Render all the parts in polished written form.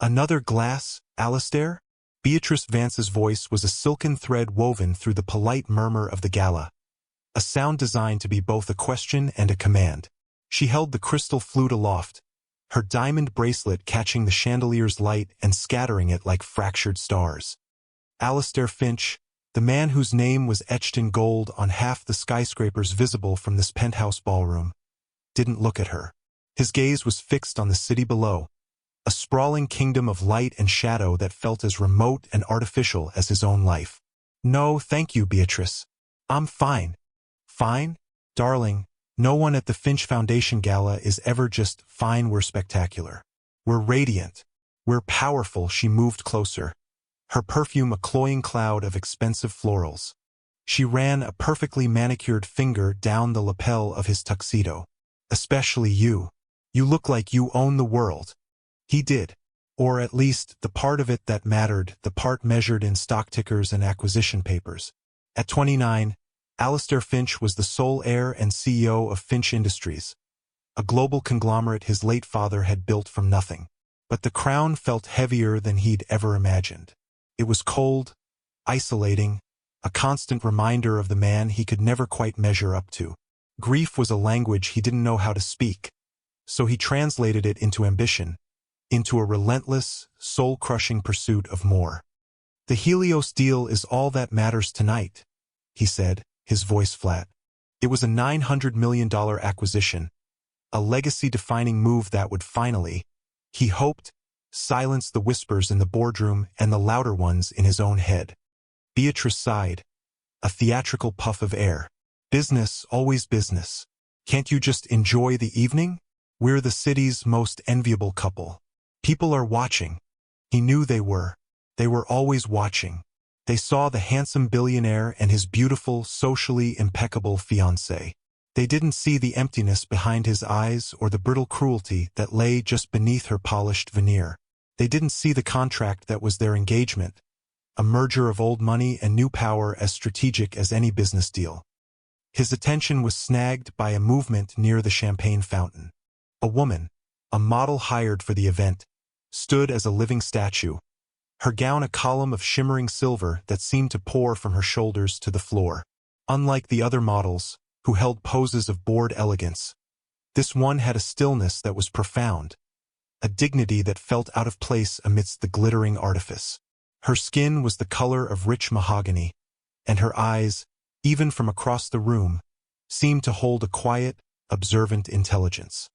Another glass, Alistair? Beatrice Vance's voice was a silken thread woven through the polite murmur of the gala, a sound designed to be both a question and a command. She held the crystal flute aloft, her diamond bracelet catching the chandelier's light and scattering it like fractured stars. Alistair Finch, the man whose name was etched in gold on half the skyscrapers visible from this penthouse ballroom, didn't look at her. His gaze was fixed on the city below, a sprawling kingdom of light and shadow that felt as remote and artificial as his own life. "No, thank you, Beatrice. I'm fine." "Fine? Darling, no one at the Finch Foundation Gala is ever just fine. We're spectacular. We're radiant. We're powerful." She moved closer, her perfume a cloying cloud of expensive florals. She ran a perfectly manicured finger down the lapel of his tuxedo. "Especially you. You look like you own the world." He did. Or at least the part of it that mattered, the part measured in stock tickers and acquisition papers. At 29, Alistair Finch was the sole heir and CEO of Finch Industries, a global conglomerate his late father had built from nothing. But the crown felt heavier than he'd ever imagined. It was cold, isolating, a constant reminder of the man he could never quite measure up to. Grief was a language he didn't know how to speak, so he translated it into ambition, into a relentless, soul-crushing pursuit of more. "The Helios deal is all that matters tonight," he said, his voice flat. It was a $900 million acquisition, a legacy-defining move that would finally, he hoped, silence the whispers in the boardroom and the louder ones in his own head. Beatrice sighed, a theatrical puff of air. "Business, always business. Can't you just enjoy the evening? We're the city's most enviable couple. People are watching." He knew they were. They were always watching. They saw the handsome billionaire and his beautiful, socially impeccable fiancée. They didn't see the emptiness behind his eyes or the brittle cruelty that lay just beneath her polished veneer. They didn't see the contract that was their engagement, a merger of old money and new power as strategic as any business deal. His attention was snagged by a movement near the champagne fountain. A woman, a model hired for the event, stood as a living statue, her gown a column of shimmering silver that seemed to pour from her shoulders to the floor. Unlike the other models, who held poses of bored elegance, this one had a stillness that was profound, a dignity that felt out of place amidst the glittering artifice. Her skin was the color of rich mahogany, and her eyes, even from across the room, seemed to hold a quiet, observant intelligence.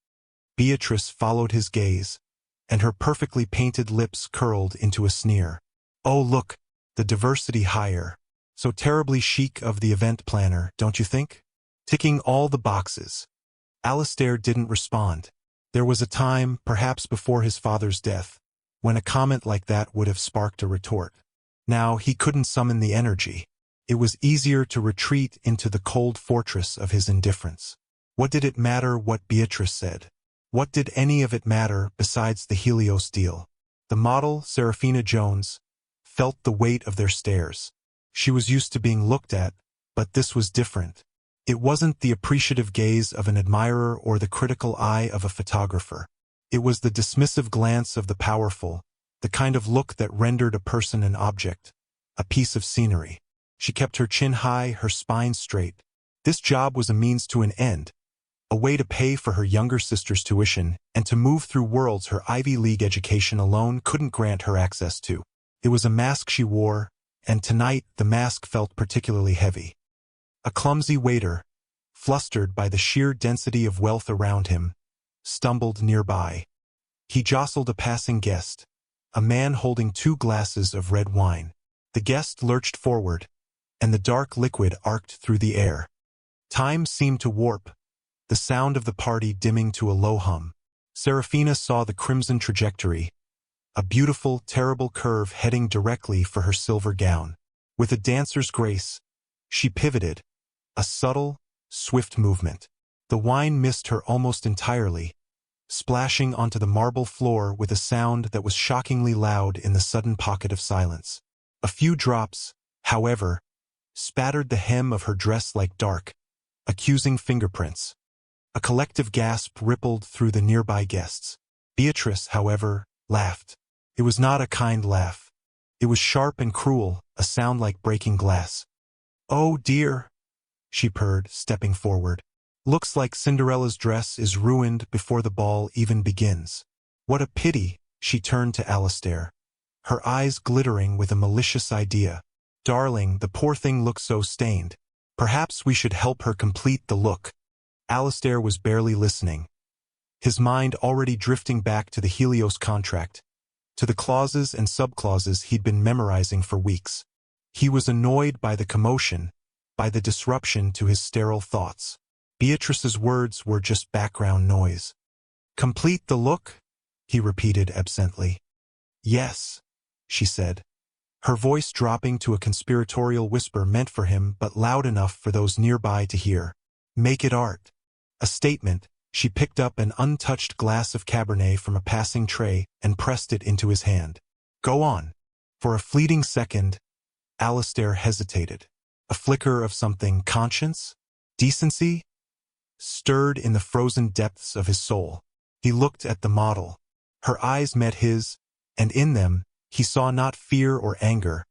Beatrice followed his gaze, and her perfectly painted lips curled into a sneer. "Oh, look, the diversity hire. So terribly chic of the event planner, don't you think? Ticking all the boxes." Alistair didn't respond. There was a time, perhaps before his father's death, when a comment like that would have sparked a retort. Now he couldn't summon the energy. It was easier to retreat into the cold fortress of his indifference. What did it matter what Beatrice said? What did any of it matter besides the Helios deal? The model, Serafina Jones, felt the weight of their stares. She was used to being looked at, but this was different. It wasn't the appreciative gaze of an admirer or the critical eye of a photographer. It was the dismissive glance of the powerful, the kind of look that rendered a person an object, a piece of scenery. She kept her chin high, her spine straight. This job was a means to an end, a way to pay for her younger sister's tuition and to move through worlds her Ivy League education alone couldn't grant her access to. It was a mask she wore, and tonight the mask felt particularly heavy. A clumsy waiter, flustered by the sheer density of wealth around him, stumbled nearby. He jostled a passing guest, a man holding 2 glasses of red wine. The guest lurched forward, and the dark liquid arced through the air. Time seemed to warp, the sound of the party dimming to a low hum. Serafina saw the crimson trajectory, a beautiful, terrible curve heading directly for her silver gown. With a dancer's grace, she pivoted, a subtle, swift movement. The wine missed her almost entirely, splashing onto the marble floor with a sound that was shockingly loud in the sudden pocket of silence. A few drops, however, spattered the hem of her dress like dark, accusing fingerprints. A collective gasp rippled through the nearby guests. Beatrice, however, laughed. It was not a kind laugh. It was sharp and cruel, a sound like breaking glass. "Oh dear," she purred, stepping forward. "Looks like Cinderella's dress is ruined before the ball even begins." "What a pity," she turned to Alistair, her eyes glittering with a malicious idea. "Darling, the poor thing looks so stained. Perhaps we should help her complete the look." Alistair was barely listening, his mind already drifting back to the Helios contract, to the clauses and subclauses he'd been memorizing for weeks. He was annoyed by the commotion, by the disruption to his sterile thoughts. Beatrice's words were just background noise. "Complete the look?" he repeated absently. "Yes," she said, her voice dropping to a conspiratorial whisper meant for him but loud enough for those nearby to hear. "Make it art." A statement. She picked up an untouched glass of Cabernet from a passing tray and pressed it into his hand. "Go on." For a fleeting second, Alistair hesitated. A flicker of something, conscience? Decency? Stirred in the frozen depths of his soul. He looked at the model. Her eyes met his, and in them, he saw not fear or anger,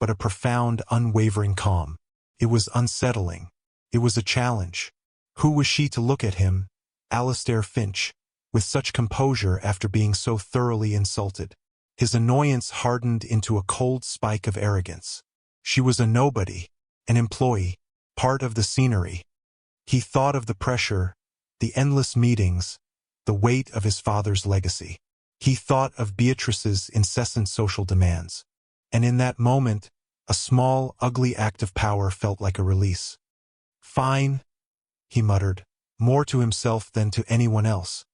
but a profound, unwavering calm. It was unsettling. It was a challenge. Who was she to look at him, Alistair Finch, with such composure after being so thoroughly insulted? His annoyance hardened into a cold spike of arrogance. She was a nobody, an employee, part of the scenery. He thought of the pressure, the endless meetings, the weight of his father's legacy. He thought of Beatrice's incessant social demands. And in that moment, a small, ugly act of power felt like a release. "Fine," he muttered, more to himself than to anyone else.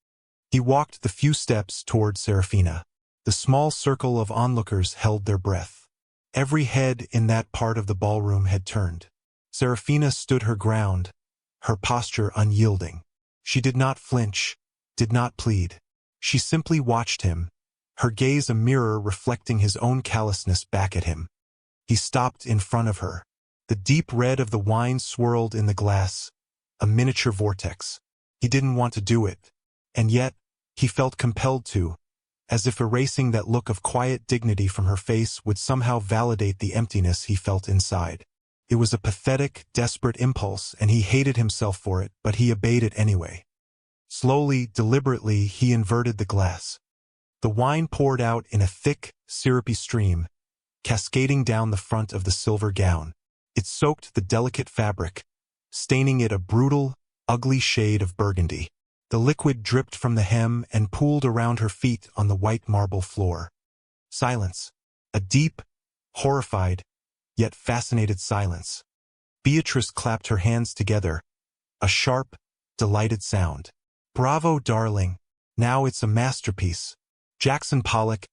He walked the few steps toward Serafina. The small circle of onlookers held their breath. Every head in that part of the ballroom had turned. Serafina stood her ground, her posture unyielding. She did not flinch, did not plead. She simply watched him, her gaze a mirror reflecting his own callousness back at him. He stopped in front of her. The deep red of the wine swirled in the glass, a miniature vortex. He didn't want to do it, and yet, he felt compelled to, as if erasing that look of quiet dignity from her face would somehow validate the emptiness he felt inside. It was a pathetic, desperate impulse, and he hated himself for it, but he obeyed it anyway. Slowly, deliberately, he inverted the glass. The wine poured out in a thick, syrupy stream, cascading down the front of the silver gown. It soaked the delicate fabric, staining it a brutal, ugly shade of burgundy. The liquid dripped from the hem and pooled around her feet on the white marble floor. Silence. A deep, horrified, yet fascinated silence. Beatrice clapped her hands together, a sharp, delighted sound. "Bravo, darling. Now it's a masterpiece. Jackson Pollock,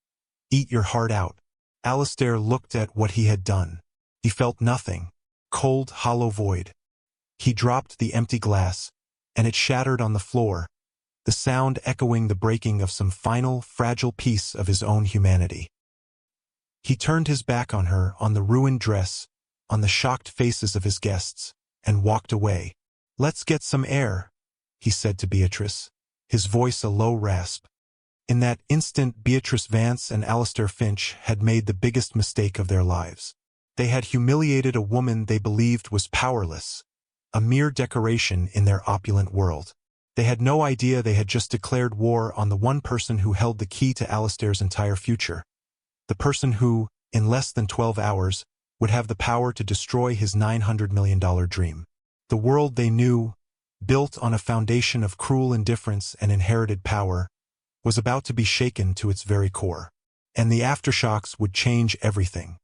eat your heart out." Alistair looked at what he had done. He felt nothing. Cold, hollow void. He dropped the empty glass, and it shattered on the floor, the sound echoing the breaking of some final, fragile piece of his own humanity. He turned his back on her, on the ruined dress, on the shocked faces of his guests, and walked away. "Let's get some air," he said to Beatrice, his voice a low rasp. In that instant, Beatrice Vance and Alistair Finch had made the biggest mistake of their lives. They had humiliated a woman they believed was powerless, a mere decoration in their opulent world. They had no idea they had just declared war on the one person who held the key to Alistair's entire future. The person who, in less than 12 hours, would have the power to destroy his $900 million dream. The world they knew, built on a foundation of cruel indifference and inherited power, was about to be shaken to its very core. And the aftershocks would change everything.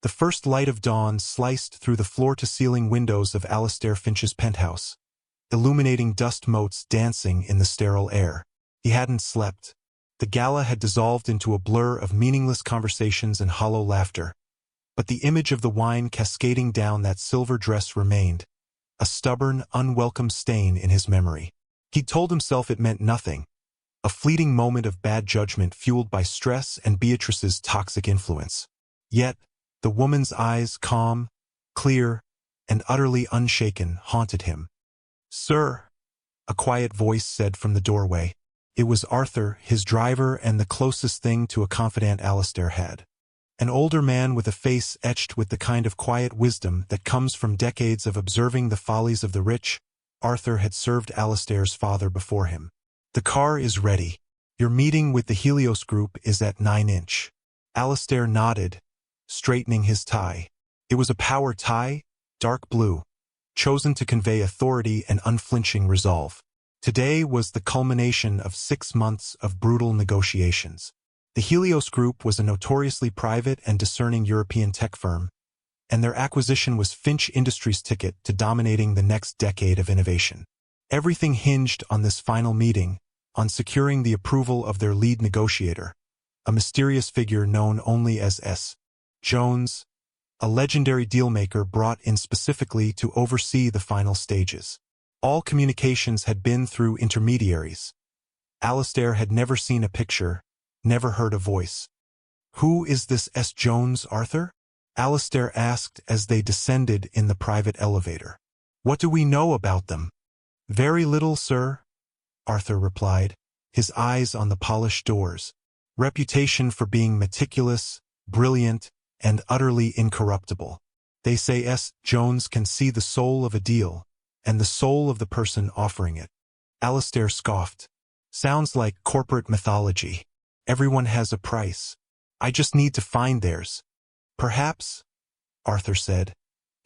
The first light of dawn sliced through the floor-to-ceiling windows of Alistair Finch's penthouse, illuminating dust motes dancing in the sterile air. He hadn't slept. The gala had dissolved into a blur of meaningless conversations and hollow laughter. But the image of the wine cascading down that silver dress remained, a stubborn, unwelcome stain in his memory. He'd told himself it meant nothing, a fleeting moment of bad judgment fueled by stress and Beatrice's toxic influence. Yet, the woman's eyes, calm, clear, and utterly unshaken, haunted him. "Sir," a quiet voice said from the doorway. It was Arthur, his driver and the closest thing to a confidant Alistair had. An older man with a face etched with the kind of quiet wisdom that comes from decades of observing the follies of the rich. Arthur had served Alistair's father before him. "The car is ready. Your meeting with the Helios Group is at 9". Alistair nodded, straightening his tie. It was a power tie, dark blue, chosen to convey authority and unflinching resolve. Today was the culmination of 6 months of brutal negotiations. The Helios Group was a notoriously private and discerning European tech firm, and their acquisition was Finch Industries' ticket to dominating the next decade of innovation. Everything hinged on this final meeting, on securing the approval of their lead negotiator, a mysterious figure known only as S. Jones, a legendary dealmaker brought in specifically to oversee the final stages. All communications had been through intermediaries. Alistair had never seen a picture, never heard a voice. "Who is this S. Jones, Arthur?" Alistair asked as they descended in the private elevator. "What do we know about them?" "Very little, sir," Arthur replied, his eyes on the polished doors. "Reputation for being meticulous, brilliant, and utterly incorruptible. They say S. Jones can see the soul of a deal, and the soul of the person offering it." Alistair scoffed. "Sounds like corporate mythology. Everyone has a price. I just need to find theirs." "Perhaps," Arthur said,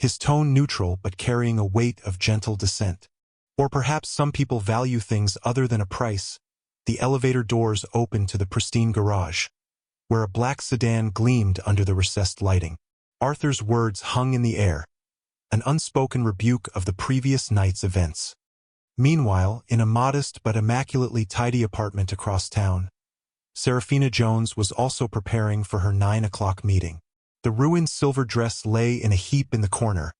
his tone neutral but carrying a weight of gentle dissent. "Or perhaps some people value things other than a price." The elevator doors opened to the pristine garage, where a black sedan gleamed under the recessed lighting. Arthur's words hung in the air, an unspoken rebuke of the previous night's events. Meanwhile, in a modest but immaculately tidy apartment across town, Serafina Jones was also preparing for her 9 o'clock meeting. The ruined silver dress lay in a heap in the corner,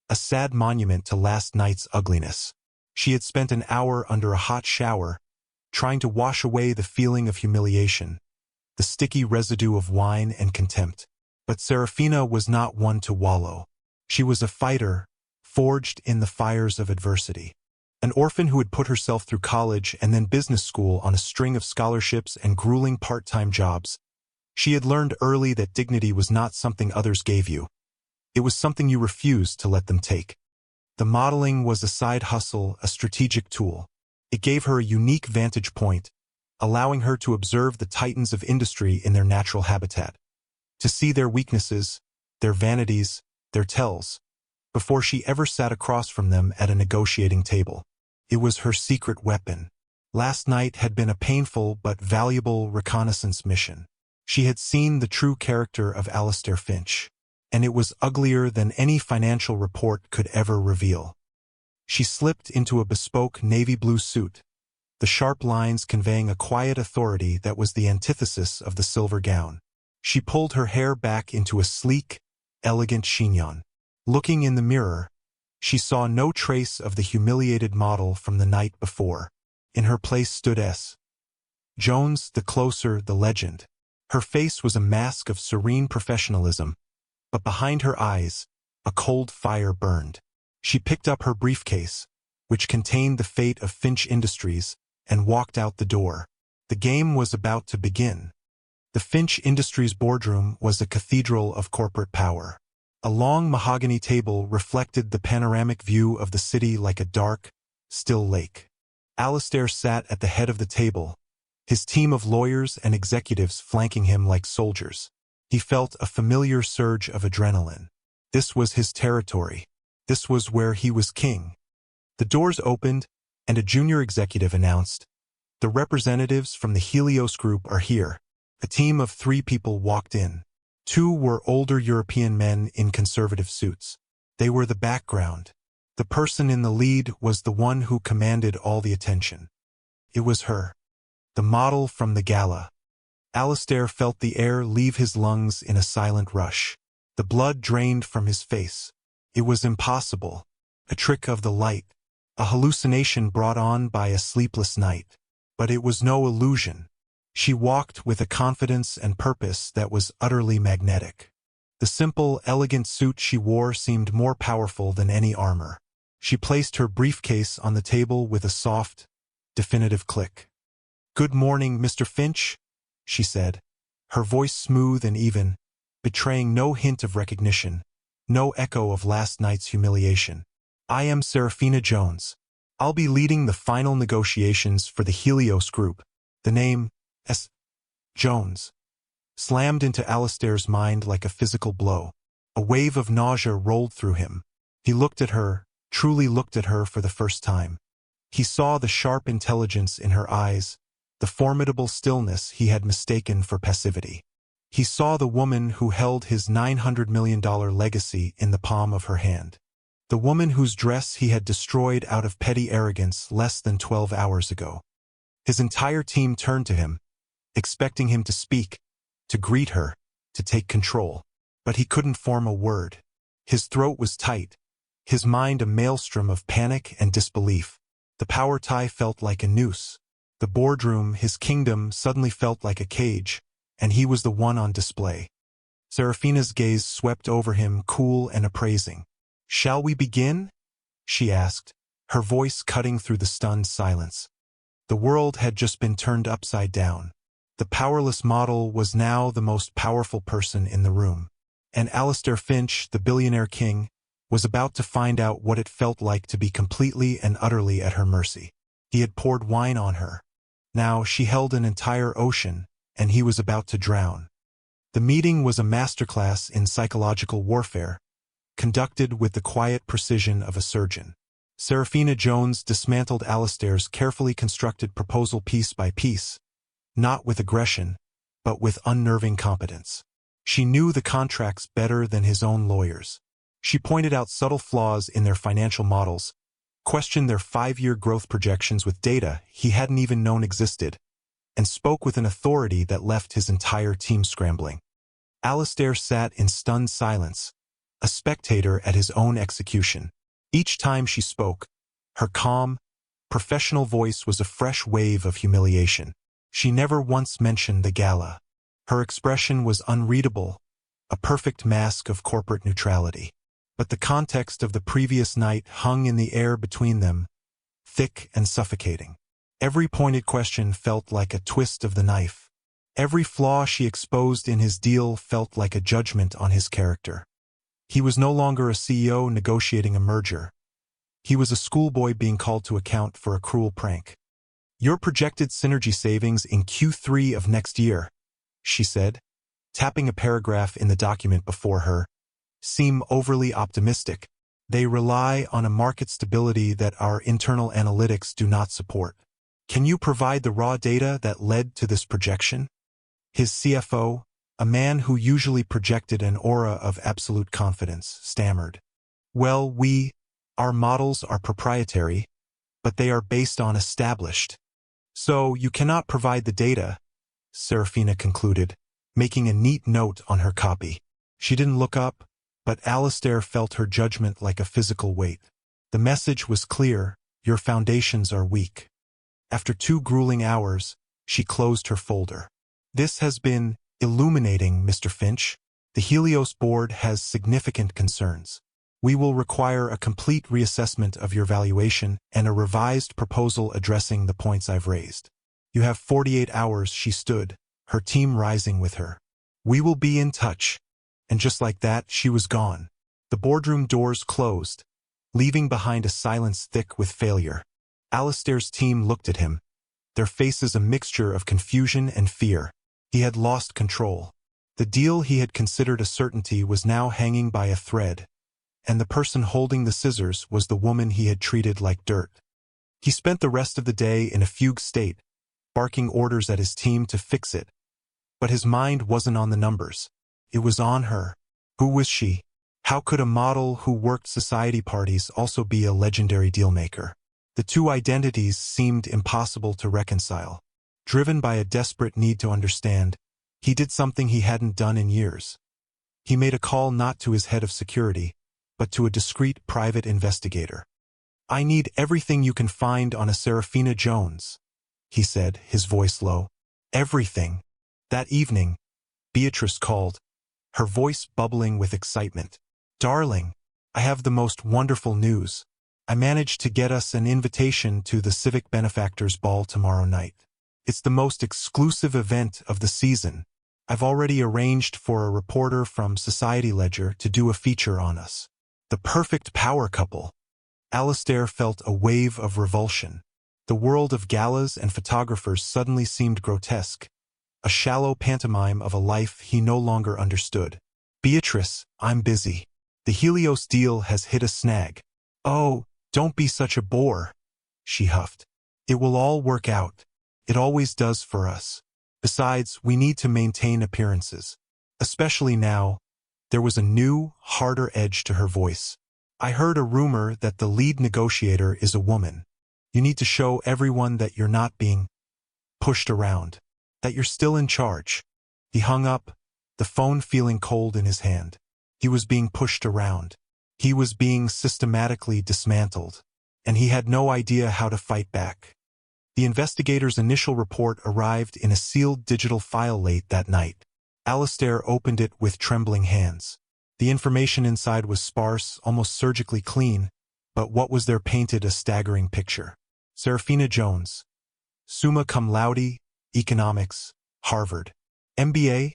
a sad monument to last night's ugliness. She had spent an hour under a hot shower, trying to wash away the feeling of humiliation, the sticky residue of wine and contempt. But Serafina was not one to wallow. She was a fighter, forged in the fires of adversity. An orphan who had put herself through college and then business school on a string of scholarships and grueling part-time jobs. She had learned early that dignity was not something others gave you. It was something you refused to let them take. The modeling was a side hustle, a strategic tool. It gave her a unique vantage point, allowing her to observe the titans of industry in their natural habitat, to see their weaknesses, their vanities, their tells, before she ever sat across from them at a negotiating table. It was her secret weapon. Last night had been a painful but valuable reconnaissance mission. She had seen the true character of Alistair Finch, and it was uglier than any financial report could ever reveal. She slipped into a bespoke navy blue suit, the sharp lines conveying a quiet authority that was the antithesis of the silver gown. She pulled her hair back into a sleek, elegant chignon. Looking in the mirror, she saw no trace of the humiliated model from the night before. In her place stood S. Jones, the closer, the legend. Her face was a mask of serene professionalism, but behind her eyes, a cold fire burned. She picked up her briefcase, which contained the fate of Finch Industries, and walked out the door. The game was about to begin. The Finch Industries boardroom was a cathedral of corporate power. A long mahogany table reflected the panoramic view of the city like a dark, still lake. Alistair sat at the head of the table, his team of lawyers and executives flanking him like soldiers. He felt a familiar surge of adrenaline. This was his territory. This was where he was king. The doors opened, and a junior executive announced, "The representatives from the Helios Group are here." A team of 3 people walked in. 2 were older European men in conservative suits. They were the background. The person in the lead was the one who commanded all the attention. It was her, the model from the gala. Alistair felt the air leave his lungs in a silent rush. The blood drained from his face. It was impossible. A trick of the light. A hallucination brought on by a sleepless night. But it was no illusion. She walked with a confidence and purpose that was utterly magnetic. The simple, elegant suit she wore seemed more powerful than any armor. She placed her briefcase on the table with a soft, definitive click. "Good morning, Mr. Finch," she said, her voice smooth and even, betraying no hint of recognition, no echo of last night's humiliation. "I am Serafina Jones. I'll be leading the final negotiations for the Helios Group." The name, S. Jones, slammed into Alistair's mind like a physical blow. A wave of nausea rolled through him. He looked at her, truly looked at her for the first time. He saw the sharp intelligence in her eyes, the formidable stillness he had mistaken for passivity. He saw the woman who held his $900 million legacy in the palm of her hand. The woman whose dress he had destroyed out of petty arrogance less than 12 hours ago. His entire team turned to him, expecting him to speak, to greet her, to take control. But he couldn't form a word. His throat was tight, his mind a maelstrom of panic and disbelief. The power tie felt like a noose. The boardroom, his kingdom, suddenly felt like a cage, and he was the one on display. Serafina's gaze swept over him, cool and appraising. "Shall we begin?" she asked, her voice cutting through the stunned silence. The world had just been turned upside down. The powerless model was now the most powerful person in the room. And Alistair Finch, the billionaire king, was about to find out what it felt like to be completely and utterly at her mercy. He had poured wine on her. Now she held an entire ocean, and he was about to drown. The meeting was a masterclass in psychological warfare, conducted with the quiet precision of a surgeon. Serafina Jones dismantled Alistair's carefully constructed proposal piece by piece, not with aggression, but with unnerving competence. She knew the contracts better than his own lawyers. She pointed out subtle flaws in their financial models, questioned their 5-year growth projections with data he hadn't even known existed, and spoke with an authority that left his entire team scrambling. Alistair sat in stunned silence, a spectator at his own execution. Each time she spoke, her calm, professional voice was a fresh wave of humiliation. She never once mentioned the gala. Her expression was unreadable, a perfect mask of corporate neutrality. But the context of the previous night hung in the air between them, thick and suffocating. Every pointed question felt like a twist of the knife. Every flaw she exposed in his deal felt like a judgment on his character. He was no longer a CEO negotiating a merger. He was a schoolboy being called to account for a cruel prank. "Your projected synergy savings in Q3 of next year," she said, tapping a paragraph in the document before her, "seem overly optimistic. They rely on a market stability that our internal analytics do not support. Can you provide the raw data that led to this projection?" His CFO, a man who usually projected an aura of absolute confidence, stammered. "Well, our models are proprietary, but they are based on established. So you cannot provide the data," Serafina concluded, making a neat note on her copy. She didn't look up, but Alistair felt her judgment like a physical weight. The message was clear: your foundations are weak. After 2 grueling hours, she closed her folder. "This has been illuminating, Mr. Finch. The Helios board has significant concerns. We will require a complete reassessment of your valuation and a revised proposal addressing the points I've raised. You have 48 hours," she stood, her team rising with her. "We will be in touch." And just like that, she was gone. The boardroom doors closed, leaving behind a silence thick with failure. Alistair's team looked at him, their faces a mixture of confusion and fear. He had lost control. The deal he had considered a certainty was now hanging by a thread, and the person holding the scissors was the woman he had treated like dirt. He spent the rest of the day in a fugue state, barking orders at his team to fix it. But his mind wasn't on the numbers. It was on her. Who was she? How could a model who worked society parties also be a legendary dealmaker? The two identities seemed impossible to reconcile. Driven by a desperate need to understand, he did something he hadn't done in years. He made a call not to his head of security, but to a discreet private investigator. "I need everything you can find on a Serafina Jones," he said, his voice low. "Everything." That evening, Beatrice called, her voice bubbling with excitement. "Darling, I have the most wonderful news. I managed to get us an invitation to the Civic Benefactors Ball tomorrow night. It's the most exclusive event of the season. I've already arranged for a reporter from Society Ledger to do a feature on us. The perfect power couple. Alistair felt a wave of revulsion. The world of galas and photographers suddenly seemed grotesque, a shallow pantomime of a life he no longer understood. Beatrice, I'm busy. The Helios deal has hit a snag. Oh, don't be such a bore, she huffed. It will all work out. It always does for us. Besides, we need to maintain appearances. Especially now. There was a new, harder edge to her voice. I heard a rumor that the lead negotiator is a woman. You need to show everyone that you're not being pushed around, that you're still in charge. He hung up, the phone feeling cold in his hand. He was being pushed around. He was being systematically dismantled, and he had no idea how to fight back. The investigator's initial report arrived in a sealed digital file late that night. Alistair opened it with trembling hands. The information inside was sparse, almost surgically clean, but what was there painted a staggering picture. Serafina Jones, summa cum laude, economics, Harvard. MBA,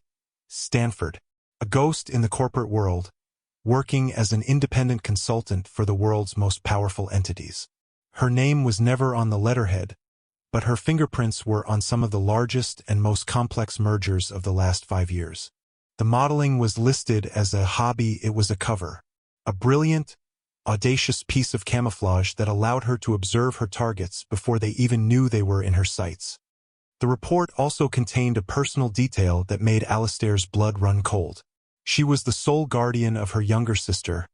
Stanford. A ghost in the corporate world, working as an independent consultant for the world's most powerful entities. Her name was never on the letterhead, but her fingerprints were on some of the largest and most complex mergers of the last 5 years. The modeling was listed as a hobby. It was a cover. A brilliant, audacious piece of camouflage that allowed her to observe her targets before they even knew they were in her sights. The report also contained a personal detail that made Alistair's blood run cold. She was the sole guardian of her younger sister,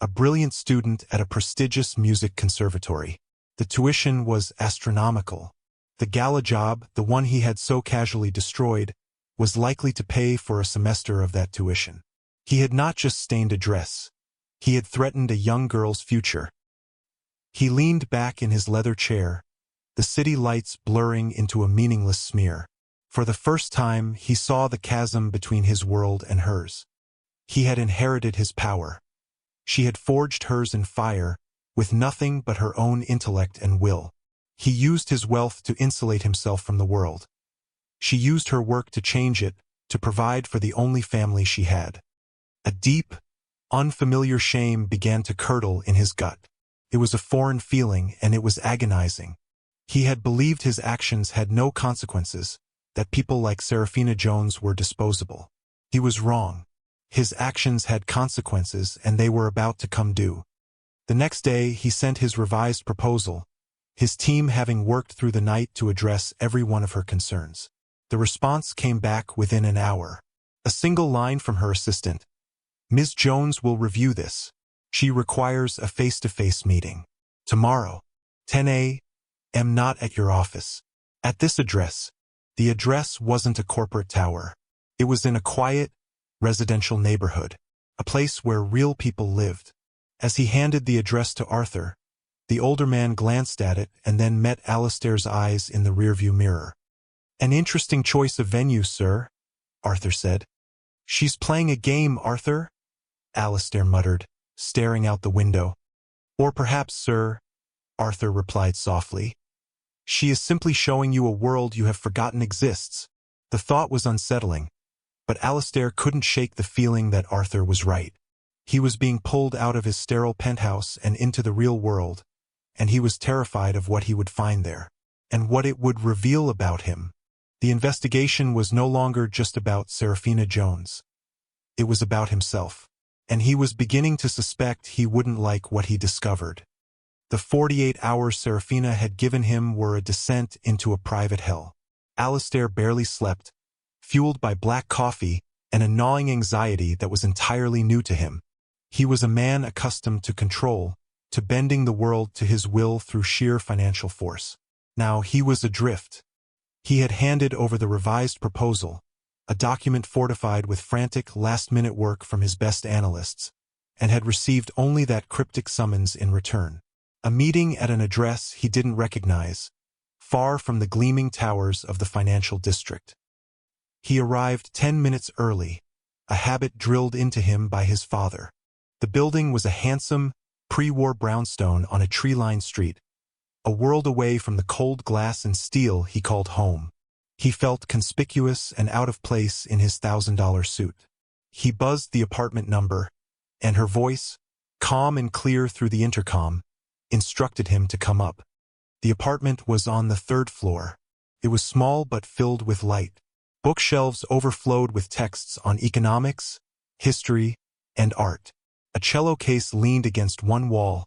a brilliant student at a prestigious music conservatory. The tuition was astronomical. The gala job, the one he had so casually destroyed, was likely to pay for a semester of that tuition. He had not just stained a dress. He had threatened a young girl's future. He leaned back in his leather chair, the city lights blurring into a meaningless smear. For the first time, he saw the chasm between his world and hers. He had inherited his power. She had forged hers in fire, with nothing but her own intellect and will. He used his wealth to insulate himself from the world. She used her work to change it, to provide for the only family she had. A deep, unfamiliar shame began to curdle in his gut. It was a foreign feeling, and it was agonizing. He had believed his actions had no consequences, that people like Serafina Jones were disposable. He was wrong. His actions had consequences, and they were about to come due. The next day, he sent his revised proposal, his team having worked through the night to address every one of her concerns. The response came back within an hour. A single line from her assistant. Ms. Jones will review this. She requires a face-to-face meeting. Tomorrow, 10 a.m. not at your office. At this address. The address wasn't a corporate tower. It was in a quiet, residential neighborhood, a place where real people lived. As he handed the address to Arthur, the older man glanced at it and then met Alistair's eyes in the rearview mirror. An interesting choice of venue, sir, Arthur said. She's playing a game, Arthur, Alistair muttered, staring out the window. Or perhaps, sir, Arthur replied softly. She is simply showing you a world you have forgotten exists. The thought was unsettling, but Alistair couldn't shake the feeling that Arthur was right. He was being pulled out of his sterile penthouse and into the real world, and he was terrified of what he would find there, and what it would reveal about him. The investigation was no longer just about Serafina Jones. It was about himself, and he was beginning to suspect he wouldn't like what he discovered. The 48 hours Serafina had given him were a descent into a private hell. Alistair barely slept, fueled by black coffee and a gnawing anxiety that was entirely new to him. He was a man accustomed to control, to bending the world to his will through sheer financial force. Now he was adrift. He had handed over the revised proposal, a document fortified with frantic, last-minute work from his best analysts, and had received only that cryptic summons in return. A meeting at an address he didn't recognize, far from the gleaming towers of the financial district. He arrived 10 minutes early, a habit drilled into him by his father. The building was a handsome, pre-war brownstone on a tree-lined street, a world away from the cold glass and steel he called home. He felt conspicuous and out of place in his $1,000 suit. He buzzed the apartment number, and her voice, calm and clear through the intercom, instructed him to come up. The apartment was on the 3rd floor. It was small but filled with light. Bookshelves overflowed with texts on economics, history, and art. A cello case leaned against one wall,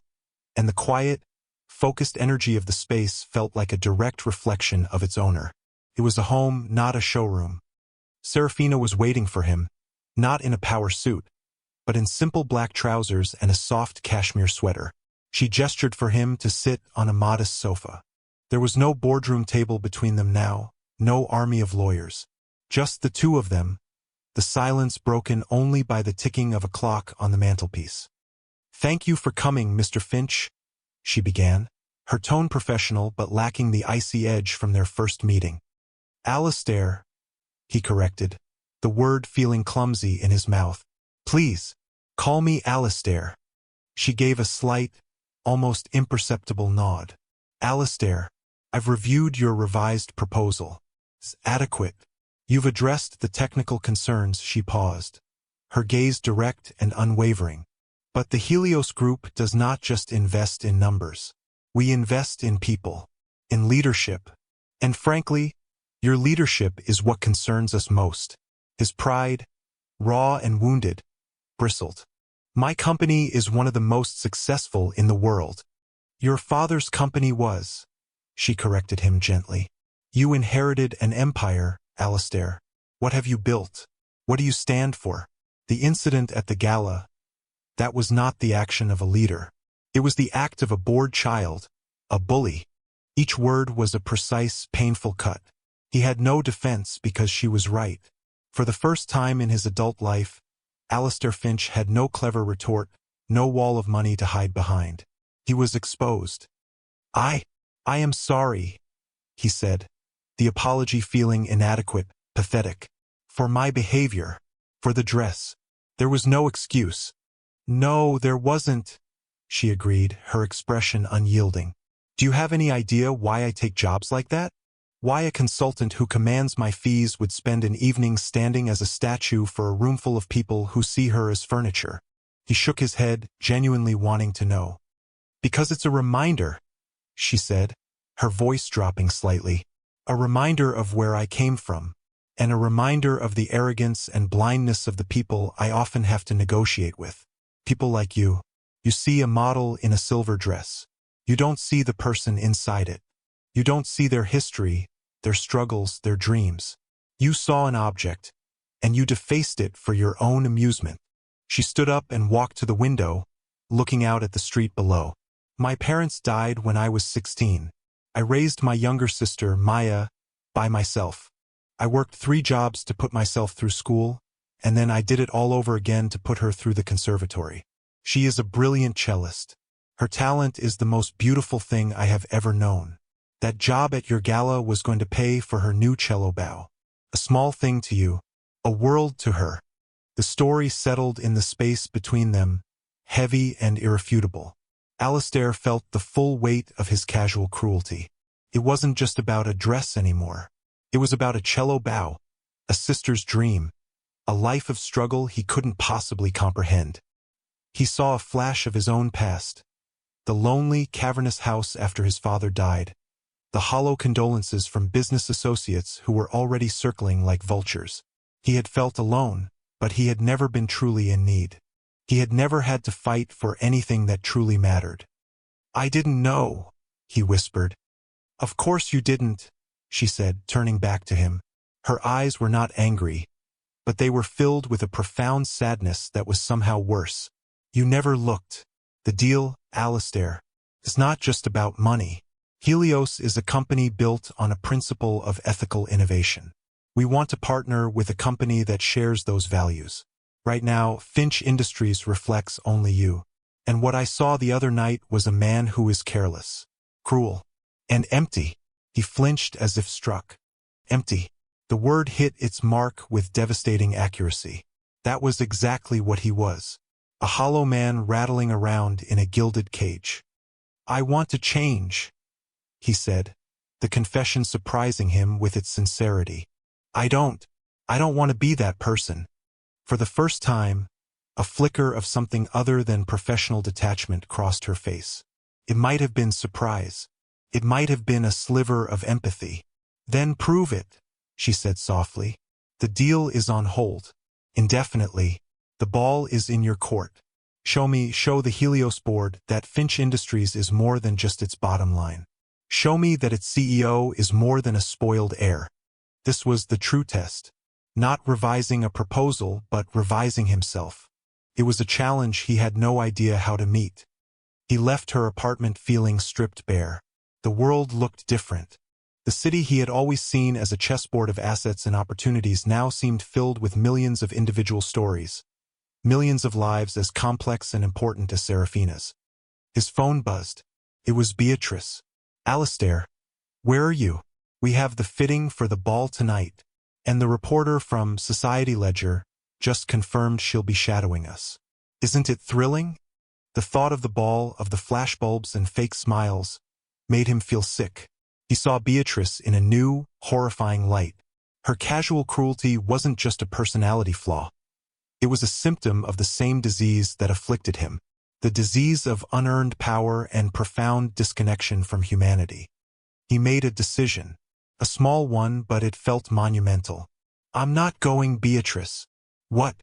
and the quiet, focused energy of the space felt like a direct reflection of its owner. It was a home, not a showroom. Serafina was waiting for him, not in a power suit, but in simple black trousers and a soft cashmere sweater. She gestured for him to sit on a modest sofa. There was no boardroom table between them now, no army of lawyers. Just the two of them, the silence broken only by the ticking of a clock on the mantelpiece. "Thank you for coming, Mr. Finch," she began, her tone professional but lacking the icy edge from their first meeting. "Alistair," he corrected, the word feeling clumsy in his mouth. "Please, call me Alistair." She gave a slight, almost imperceptible nod. "Alistair, I've reviewed your revised proposal. It's adequate. You've addressed the technical concerns." She paused, her gaze direct and unwavering. "But the Helios Group does not just invest in numbers. We invest in people, in leadership. And frankly, your leadership is what concerns us most." His pride, raw and wounded, bristled. "My company is one of the most successful in the world." "Your father's company was," she corrected him gently. "You inherited an empire, Alistair. What have you built? What do you stand for?" The incident at the gala, that was not the action of a leader. It was the act of a bored child, a bully. Each word was a precise, painful cut. He had no defense because she was right. For the first time in his adult life, Alistair Finch had no clever retort, no wall of money to hide behind. He was exposed. I am sorry," he said, the apology feeling inadequate, pathetic. "For my behavior, for the dress. There was no excuse." "No, there wasn't," she agreed, her expression unyielding. "Do you have any idea why I take jobs like that? Why a consultant who commands my fees would spend an evening standing as a statue for a roomful of people who see her as furniture?" He shook his head, genuinely wanting to know. "Because it's a reminder," she said, her voice dropping slightly. "A reminder of where I came from, and a reminder of the arrogance and blindness of the people I often have to negotiate with. People like you. You see a model in a silver dress. You don't see the person inside it. You don't see their history, their struggles, their dreams. You saw an object, and you defaced it for your own amusement." She stood up and walked to the window, looking out at the street below. "My parents died when I was 16. I raised my younger sister, Maya, by myself. I worked 3 jobs to put myself through school, and then I did it all over again to put her through the conservatory. She is a brilliant cellist. Her talent is the most beautiful thing I have ever known. That job at your gala was going to pay for her new cello bow. A small thing to you, a world to her." The story settled in the space between them, heavy and irrefutable. Alistair felt the full weight of his casual cruelty. It wasn't just about a dress anymore. It was about a cello bow, a sister's dream, a life of struggle he couldn't possibly comprehend. He saw a flash of his own past, the lonely, cavernous house after his father died, the hollow condolences from business associates who were already circling like vultures. He had felt alone, but he had never been truly in need. He had never had to fight for anything that truly mattered. "I didn't know," he whispered. "Of course you didn't," she said, turning back to him. Her eyes were not angry, but they were filled with a profound sadness that was somehow worse. "You never looked. The deal, Alistair, is not just about money. Helios is a company built on a principle of ethical innovation. We want to partner with a company that shares those values. Right now, Finch Industries reflects only you. And what I saw the other night was a man who is careless, cruel, and empty." He flinched as if struck. Empty. The word hit its mark with devastating accuracy. That was exactly what he was. A hollow man rattling around in a gilded cage. "I want to change," he said, the confession surprising him with its sincerity. I don't want to be that person. For the first time, a flicker of something other than professional detachment crossed her face. It might have been surprise. It might have been a sliver of empathy. Then prove it, she said softly. The deal is on hold. Indefinitely. The ball is in your court. Show the Helios board that Finch Industries is more than just its bottom line. Show me that its CEO is more than a spoiled heir. This was the true test. Not revising a proposal, but revising himself. It was a challenge he had no idea how to meet. He left her apartment feeling stripped bare. The world looked different. The city he had always seen as a chessboard of assets and opportunities now seemed filled with millions of individual stories. Millions of lives as complex and important as Serafina's. His phone buzzed. It was Beatrice. Alistair, where are you? We have the fitting for the ball tonight. And the reporter from Society Ledger just confirmed she'll be shadowing us. Isn't it thrilling? The thought of the ball, of the flashbulbs and fake smiles, made him feel sick. He saw Beatrice in a new, horrifying light. Her casual cruelty wasn't just a personality flaw. It was a symptom of the same disease that afflicted him, the disease of unearned power and profound disconnection from humanity. He made a decision, a small one, but it felt monumental. I'm not going, Beatrice. What?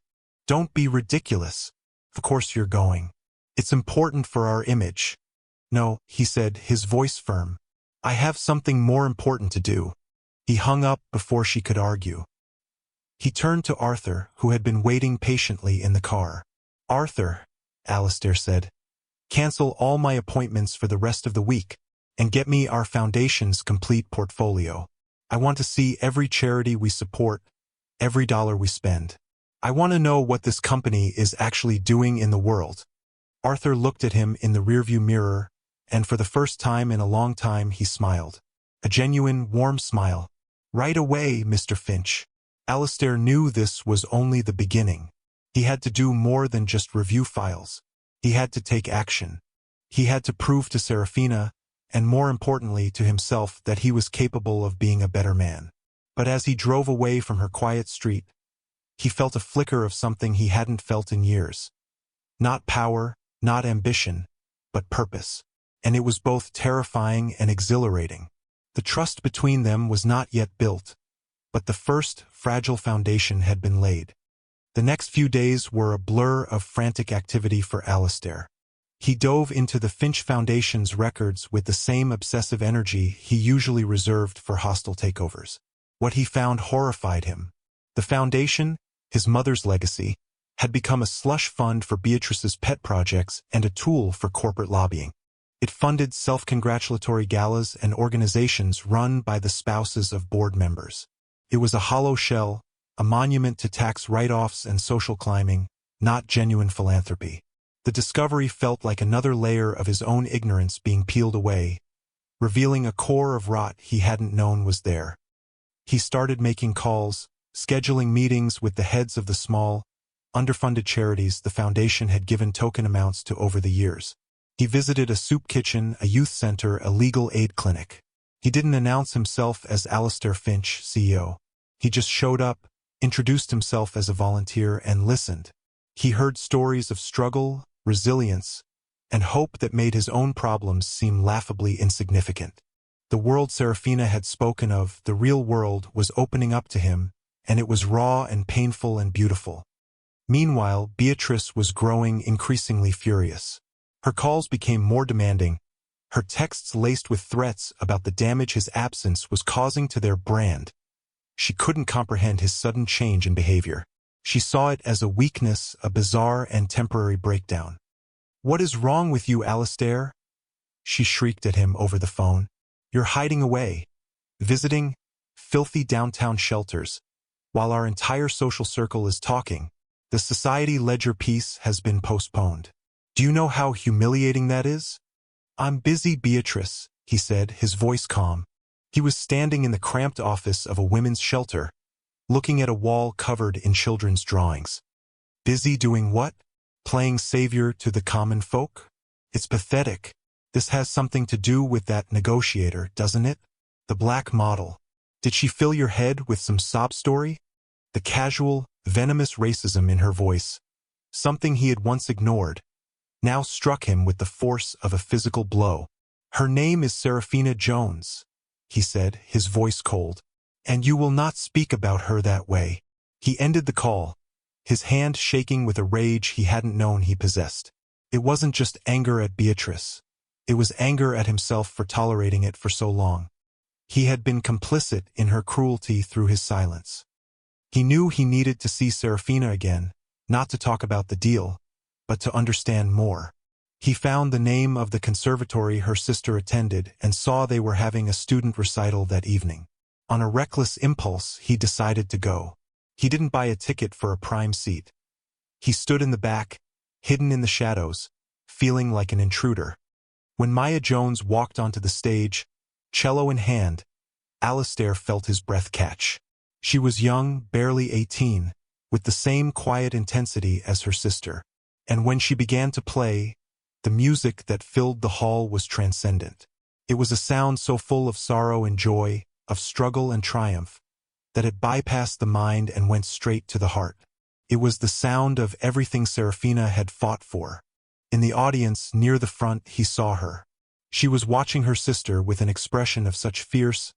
Don't be ridiculous. Of course you're going. It's important for our image. No, he said, his voice firm. I have something more important to do. He hung up before she could argue. He turned to Arthur, who had been waiting patiently in the car. Arthur, Alistair said, cancel all my appointments for the rest of the week, and get me our foundation's complete portfolio. I want to see every charity we support, every dollar we spend. I want to know what this company is actually doing in the world. Arthur looked at him in the rearview mirror, and for the first time in a long time he smiled. A genuine, warm smile. Right away, Mr. Finch. Alistair knew this was only the beginning. He had to do more than just review files. He had to take action. He had to prove to Serafina, and more importantly to himself, that he was capable of being a better man. But as he drove away from her quiet street, he felt a flicker of something he hadn't felt in years. Not power, not ambition, but purpose. And it was both terrifying and exhilarating. The trust between them was not yet built, but the first fragile foundation had been laid. The next few days were a blur of frantic activity for Alistair. He dove into the Finch Foundation's records with the same obsessive energy he usually reserved for hostile takeovers. What he found horrified him. The foundation, his mother's legacy, had become a slush fund for Beatrice's pet projects and a tool for corporate lobbying. It funded self-congratulatory galas and organizations run by the spouses of board members. It was a hollow shell, a monument to tax write-offs and social climbing, not genuine philanthropy. The discovery felt like another layer of his own ignorance being peeled away, revealing a core of rot he hadn't known was there. He started making calls, scheduling meetings with the heads of the small, underfunded charities the foundation had given token amounts to over the years. He visited a soup kitchen, a youth center, a legal aid clinic. He didn't announce himself as Alistair Finch, CEO. He just showed up, introduced himself as a volunteer, and listened. He heard stories of struggle, resilience, and hope that made his own problems seem laughably insignificant. The world Serafina had spoken of, the real world, was opening up to him, and it was raw and painful and beautiful. Meanwhile, Beatrice was growing increasingly furious. Her calls became more demanding, her texts laced with threats about the damage his absence was causing to their brand. She couldn't comprehend his sudden change in behavior. She saw it as a weakness, a bizarre and temporary breakdown. "What is wrong with you, Alistair?" she shrieked at him over the phone. "You're hiding away, visiting filthy downtown shelters, while our entire social circle is talking. The Society Ledger piece has been postponed. Do you know how humiliating that is?" "I'm busy, Beatrice," he said, his voice calm. He was standing in the cramped office of a women's shelter, looking at a wall covered in children's drawings. Busy doing what? Playing savior to the common folk? It's pathetic. This has something to do with that negotiator, doesn't it? The black model. Did she fill your head with some sob story? The casual, venomous racism in her voice, something he had once ignored, now struck him with the force of a physical blow. Her name is Serafina Jones, he said, his voice cold. And you will not speak about her that way. He ended the call, his hand shaking with a rage he hadn't known he possessed. It wasn't just anger at Beatrice. It was anger at himself for tolerating it for so long. He had been complicit in her cruelty through his silence. He knew he needed to see Serafina again, not to talk about the deal, but to understand more. He found the name of the conservatory her sister attended and saw they were having a student recital that evening. On a reckless impulse, he decided to go. He didn't buy a ticket for a prime seat. He stood in the back, hidden in the shadows, feeling like an intruder. When Maya Jones walked onto the stage, cello in hand, Alistair felt his breath catch. She was young, barely 18, with the same quiet intensity as her sister. And when she began to play, the music that filled the hall was transcendent. It was a sound so full of sorrow and joy, of struggle and triumph, that it bypassed the mind and went straight to the heart. It was the sound of everything Serafina had fought for. In the audience, near the front, he saw her. She was watching her sister with an expression of such fierce,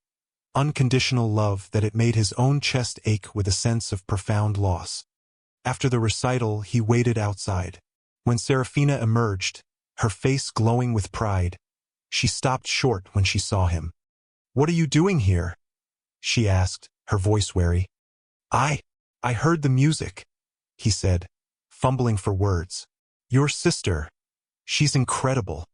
unconditional love that it made his own chest ache with a sense of profound loss. After the recital, he waited outside. When Serafina emerged, her face glowing with pride, she stopped short when she saw him. "What are you doing here?" she asked, her voice wary. I heard the music," he said, fumbling for words. "Your sister. She's incredible."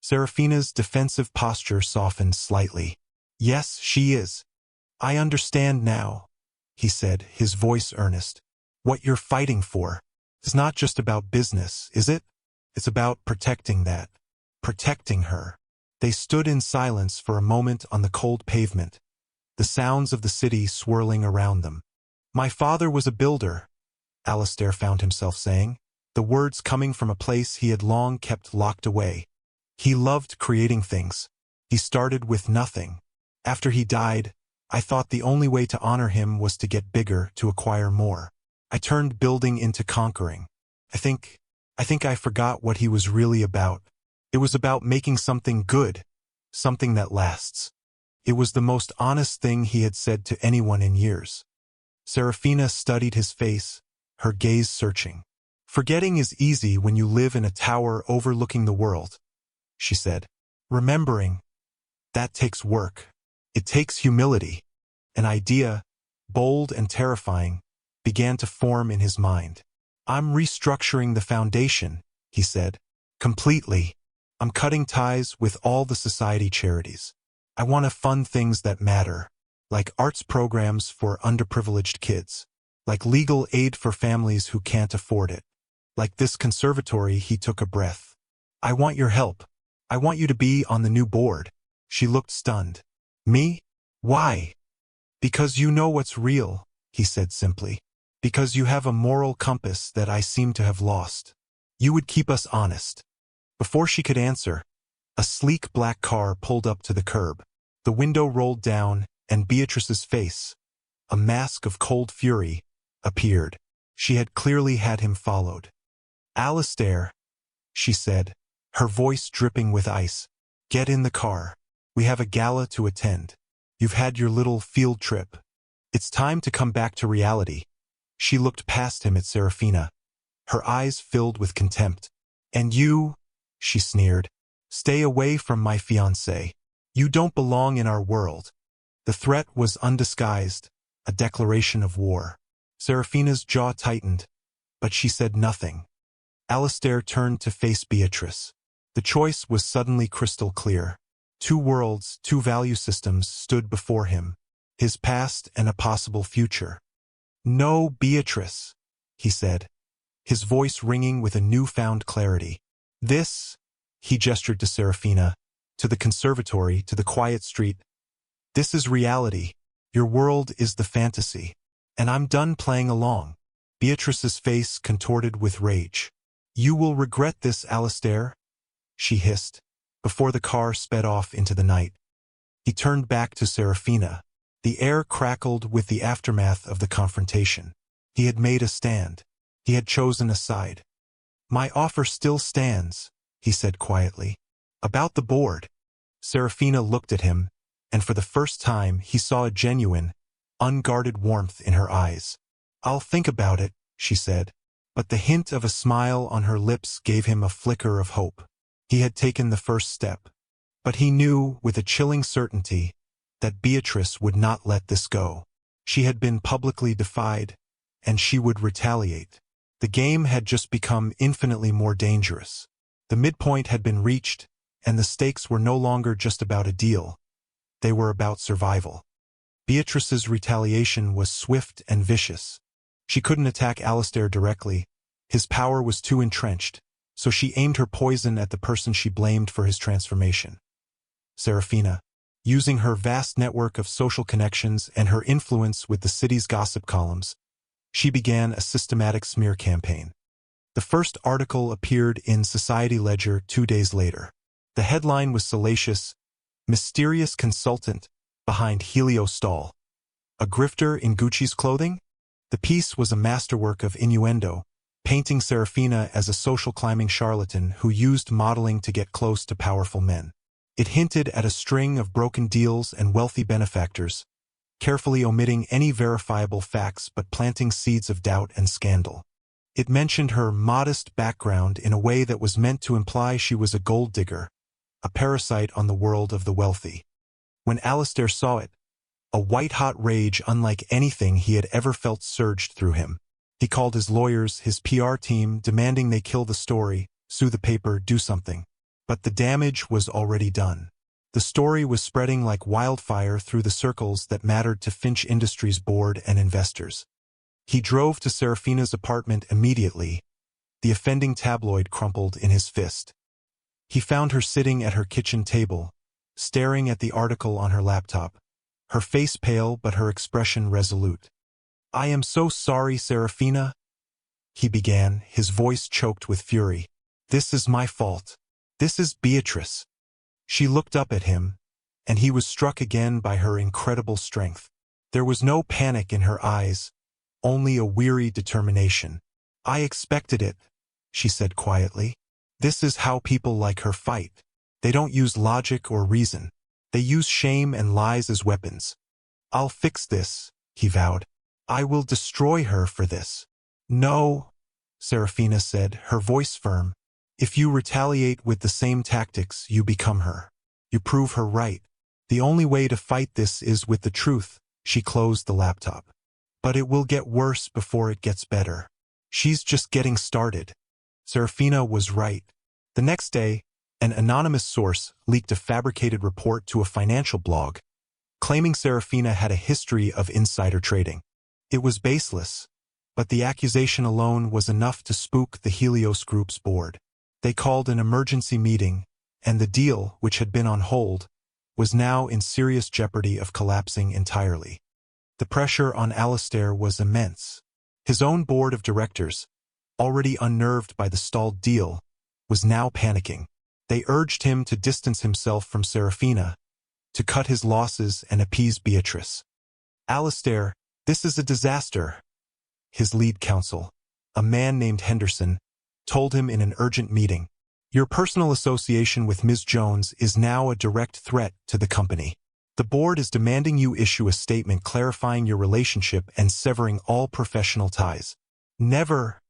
Serafina's defensive posture softened slightly. "Yes, she is. I understand now," he said, his voice earnest. "What you're fighting for is not just about business, is it? It's about protecting that. Protecting her." They stood in silence for a moment on the cold pavement, the sounds of the city swirling around them. "My father was a builder," Alistair found himself saying, the words coming from a place he had long kept locked away. He loved creating things. He started with nothing. After he died, I thought the only way to honor him was to get bigger, to acquire more. I turned building into conquering. I think I forgot what he was really about. It was about making something good, something that lasts. It was the most honest thing he had said to anyone in years. Serafina studied his face, her gaze searching. "Forgetting is easy when you live in a tower overlooking the world," she said. "Remembering, that takes work. It takes humility." An idea, bold and terrifying, began to form in his mind. "I'm restructuring the foundation," he said. "Completely. I'm cutting ties with all the society charities. I want to fund things that matter, like arts programs for underprivileged kids, like legal aid for families who can't afford it, like this conservatory." He took a breath. "I want your help. I want you to be on the new board." She looked stunned. "Me? Why?" "Because you know what's real," he said simply. "Because you have a moral compass that I seem to have lost. You would keep us honest." Before she could answer, a sleek black car pulled up to the curb. The window rolled down, and Beatrice's face, a mask of cold fury, appeared. She had clearly had him followed. "Alistair," she said, her voice dripping with ice, "get in the car. We have a gala to attend. You've had your little field trip. It's time to come back to reality." She looked past him at Serafina, her eyes filled with contempt. "And you," she sneered, "stay away from my fiancé. You don't belong in our world." The threat was undisguised, a declaration of war. Serafina's jaw tightened, but she said nothing. Alistair turned to face Beatrice. The choice was suddenly crystal clear. Two worlds, two value systems stood before him, his past and a possible future. "No, Beatrice," he said, his voice ringing with a newfound clarity. "This," he gestured to Serafina, to the conservatory, to the quiet street. "This is reality. Your world is the fantasy. And I'm done playing along." Beatrice's face contorted with rage. "You will regret this, Alistair," she hissed. before the car sped off into the night. He turned back to Serafina. The air crackled with the aftermath of the confrontation. He had made a stand. He had chosen a side. "My offer still stands," he said quietly. "About the board." Serafina looked at him, and for the first time he saw a genuine, unguarded warmth in her eyes. "I'll think about it," she said. But the hint of a smile on her lips gave him a flicker of hope. He had taken the first step. But he knew, with a chilling certainty, that Beatrice would not let this go. She had been publicly defied, and she would retaliate. The game had just become infinitely more dangerous. The midpoint had been reached, and the stakes were no longer just about a deal. They were about survival. Beatrice's retaliation was swift and vicious. She couldn't attack Alistair directly. His power was too entrenched, so she aimed her poison at the person she blamed for his transformation. Serafina, using her vast network of social connections and her influence with the city's gossip columns, she began a systematic smear campaign. The first article appeared in Society Ledger 2 days later. The headline was salacious: "Mysterious consultant behind Helio stall. A grifter in Gucci's clothing?" The piece was a masterwork of innuendo, painting Serafina as a social climbing charlatan who used modeling to get close to powerful men. It hinted at a string of broken deals and wealthy benefactors, carefully omitting any verifiable facts but planting seeds of doubt and scandal. It mentioned her modest background in a way that was meant to imply she was a gold digger, a parasite on the world of the wealthy. When Alistair saw it, a white-hot rage unlike anything he had ever felt surged through him. He called his lawyers, his PR team, demanding they kill the story, sue the paper, do something. But the damage was already done. The story was spreading like wildfire through the circles that mattered to Finch Industries' board and investors. He drove to Serafina's apartment immediately, the offending tabloid crumpled in his fist. He found her sitting at her kitchen table, staring at the article on her laptop, her face pale but her expression resolute. "I am so sorry, Serafina," he began, his voice choked with fury. "This is my fault. This is Beatrice." She looked up at him, and he was struck again by her incredible strength. There was no panic in her eyes, only a weary determination. "I expected it," she said quietly. "This is how people like her fight. They don't use logic or reason. They use shame and lies as weapons. I'll fix this," he vowed. "I will destroy her for this." "No," Serafina said, her voice firm. "If you retaliate with the same tactics, you become her. You prove her right. The only way to fight this is with the truth." She closed the laptop. "But it will get worse before it gets better. She's just getting started." Serafina was right. The next day, an anonymous source leaked a fabricated report to a financial blog, claiming Serafina had a history of insider trading. It was baseless, but the accusation alone was enough to spook the Helios Group's board. They called an emergency meeting, and the deal, which had been on hold, was now in serious jeopardy of collapsing entirely. The pressure on Alistair was immense. His own board of directors, already unnerved by the stalled deal, was now panicking. They urged him to distance himself from Serafina, to cut his losses and appease Beatrice. "Alistair, this is a disaster," his lead counsel, a man named Henderson, told him in an urgent meeting. "Your personal association with Ms. Jones is now a direct threat to the company. The board is demanding you issue a statement clarifying your relationship and severing all professional ties." "Never,"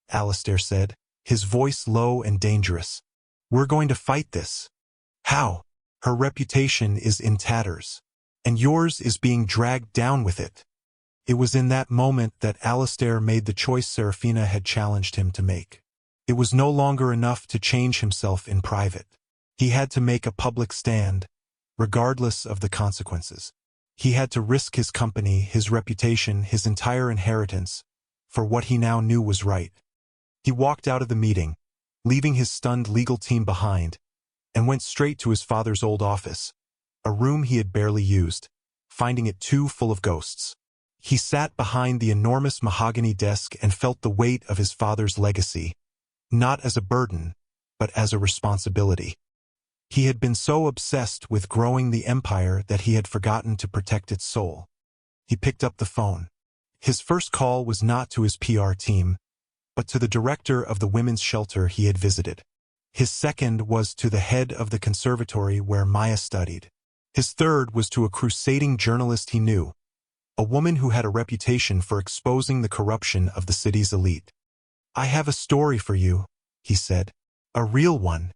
Alistair said, his voice low and dangerous. "We're going to fight this." "How?" "Her reputation is in tatters, and yours is being dragged down with it." It was in that moment that Alistair made the choice Serafina had challenged him to make. It was no longer enough to change himself in private. He had to make a public stand, regardless of the consequences. He had to risk his company, his reputation, his entire inheritance, for what he now knew was right. He walked out of the meeting, leaving his stunned legal team behind, and went straight to his father's old office, a room he had barely used, finding it too full of ghosts. He sat behind the enormous mahogany desk and felt the weight of his father's legacy, not as a burden, but as a responsibility. He had been so obsessed with growing the empire that he had forgotten to protect its soul. He picked up the phone. His first call was not to his PR team, but to the director of the women's shelter he had visited. His second was to the head of the conservatory where Maya studied. His third was to a crusading journalist he knew, a woman who had a reputation for exposing the corruption of the city's elite. "I have a story for you," he said. "A real one."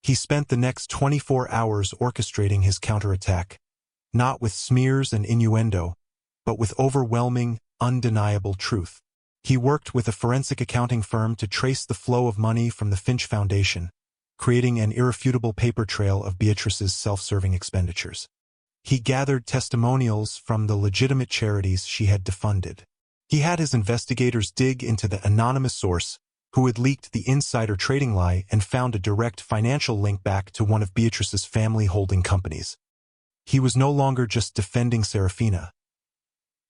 He spent the next 24 hours orchestrating his counterattack, not with smears and innuendo, but with overwhelming, undeniable truth. He worked with a forensic accounting firm to trace the flow of money from the Finch Foundation, creating an irrefutable paper trail of Beatrice's self-serving expenditures. He gathered testimonials from the legitimate charities she had defunded. He had his investigators dig into the anonymous source who had leaked the insider trading lie and found a direct financial link back to one of Beatrice's family holding companies. He was no longer just defending Serafina.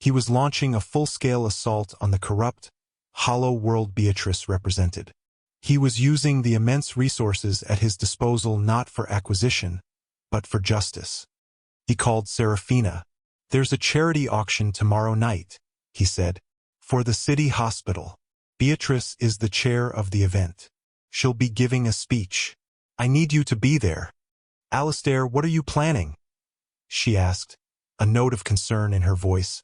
He was launching a full-scale assault on the corrupt, hollow world Beatrice represented. He was using the immense resources at his disposal not for acquisition, but for justice. He called Serafina. "There's a charity auction tomorrow night," he said, "for the city hospital. Beatrice is the chair of the event. She'll be giving a speech. I need you to be there." "Alistair, what are you planning?" she asked, a note of concern in her voice.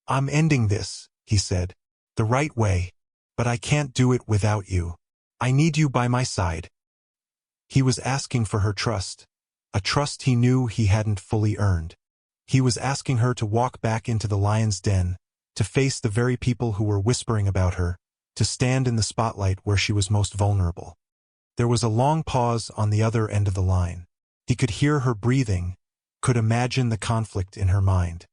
"I'm ending this," he said, "the right way, but I can't do it without you. I need you by my side." He was asking for her trust, a trust he knew he hadn't fully earned. He was asking her to walk back into the lion's den, to face the very people who were whispering about her, to stand in the spotlight where she was most vulnerable. There was a long pause on the other end of the line. He could hear her breathing, could imagine the conflict in her mind.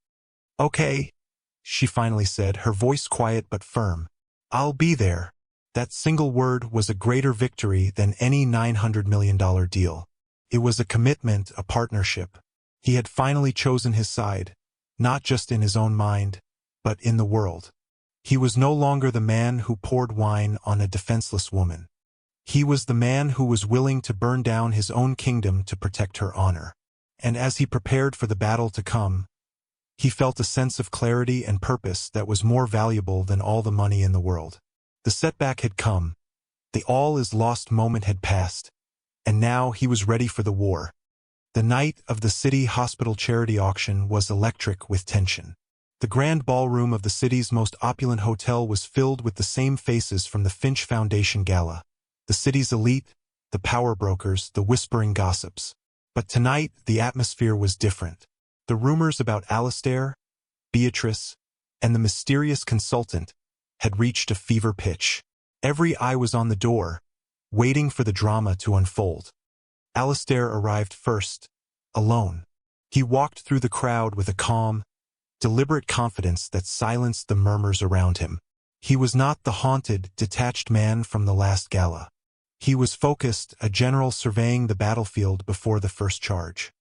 "Okay," she finally said, her voice quiet but firm. "I'll be there." That single word was a greater victory than any $900 million deal. It was a commitment, a partnership. He had finally chosen his side, not just in his own mind, but in the world. He was no longer the man who poured wine on a defenseless woman. He was the man who was willing to burn down his own kingdom to protect her honor. And as he prepared for the battle to come, he felt a sense of clarity and purpose that was more valuable than all the money in the world. The setback had come. The all-is-lost moment had passed. And now he was ready for the war. The night of the city hospital charity auction was electric with tension. The grand ballroom of the city's most opulent hotel was filled with the same faces from the Finch Foundation gala. The city's elite, the power brokers, the whispering gossips. But tonight, the atmosphere was different. The rumors about Alistair, Beatrice, and the mysterious consultant had reached a fever pitch. Every eye was on the door, waiting for the drama to unfold. Alistair arrived first, alone. He walked through the crowd with a calm, deliberate confidence that silenced the murmurs around him. He was not the haunted, detached man from the last gala. He was focused, a general surveying the battlefield before the first charge.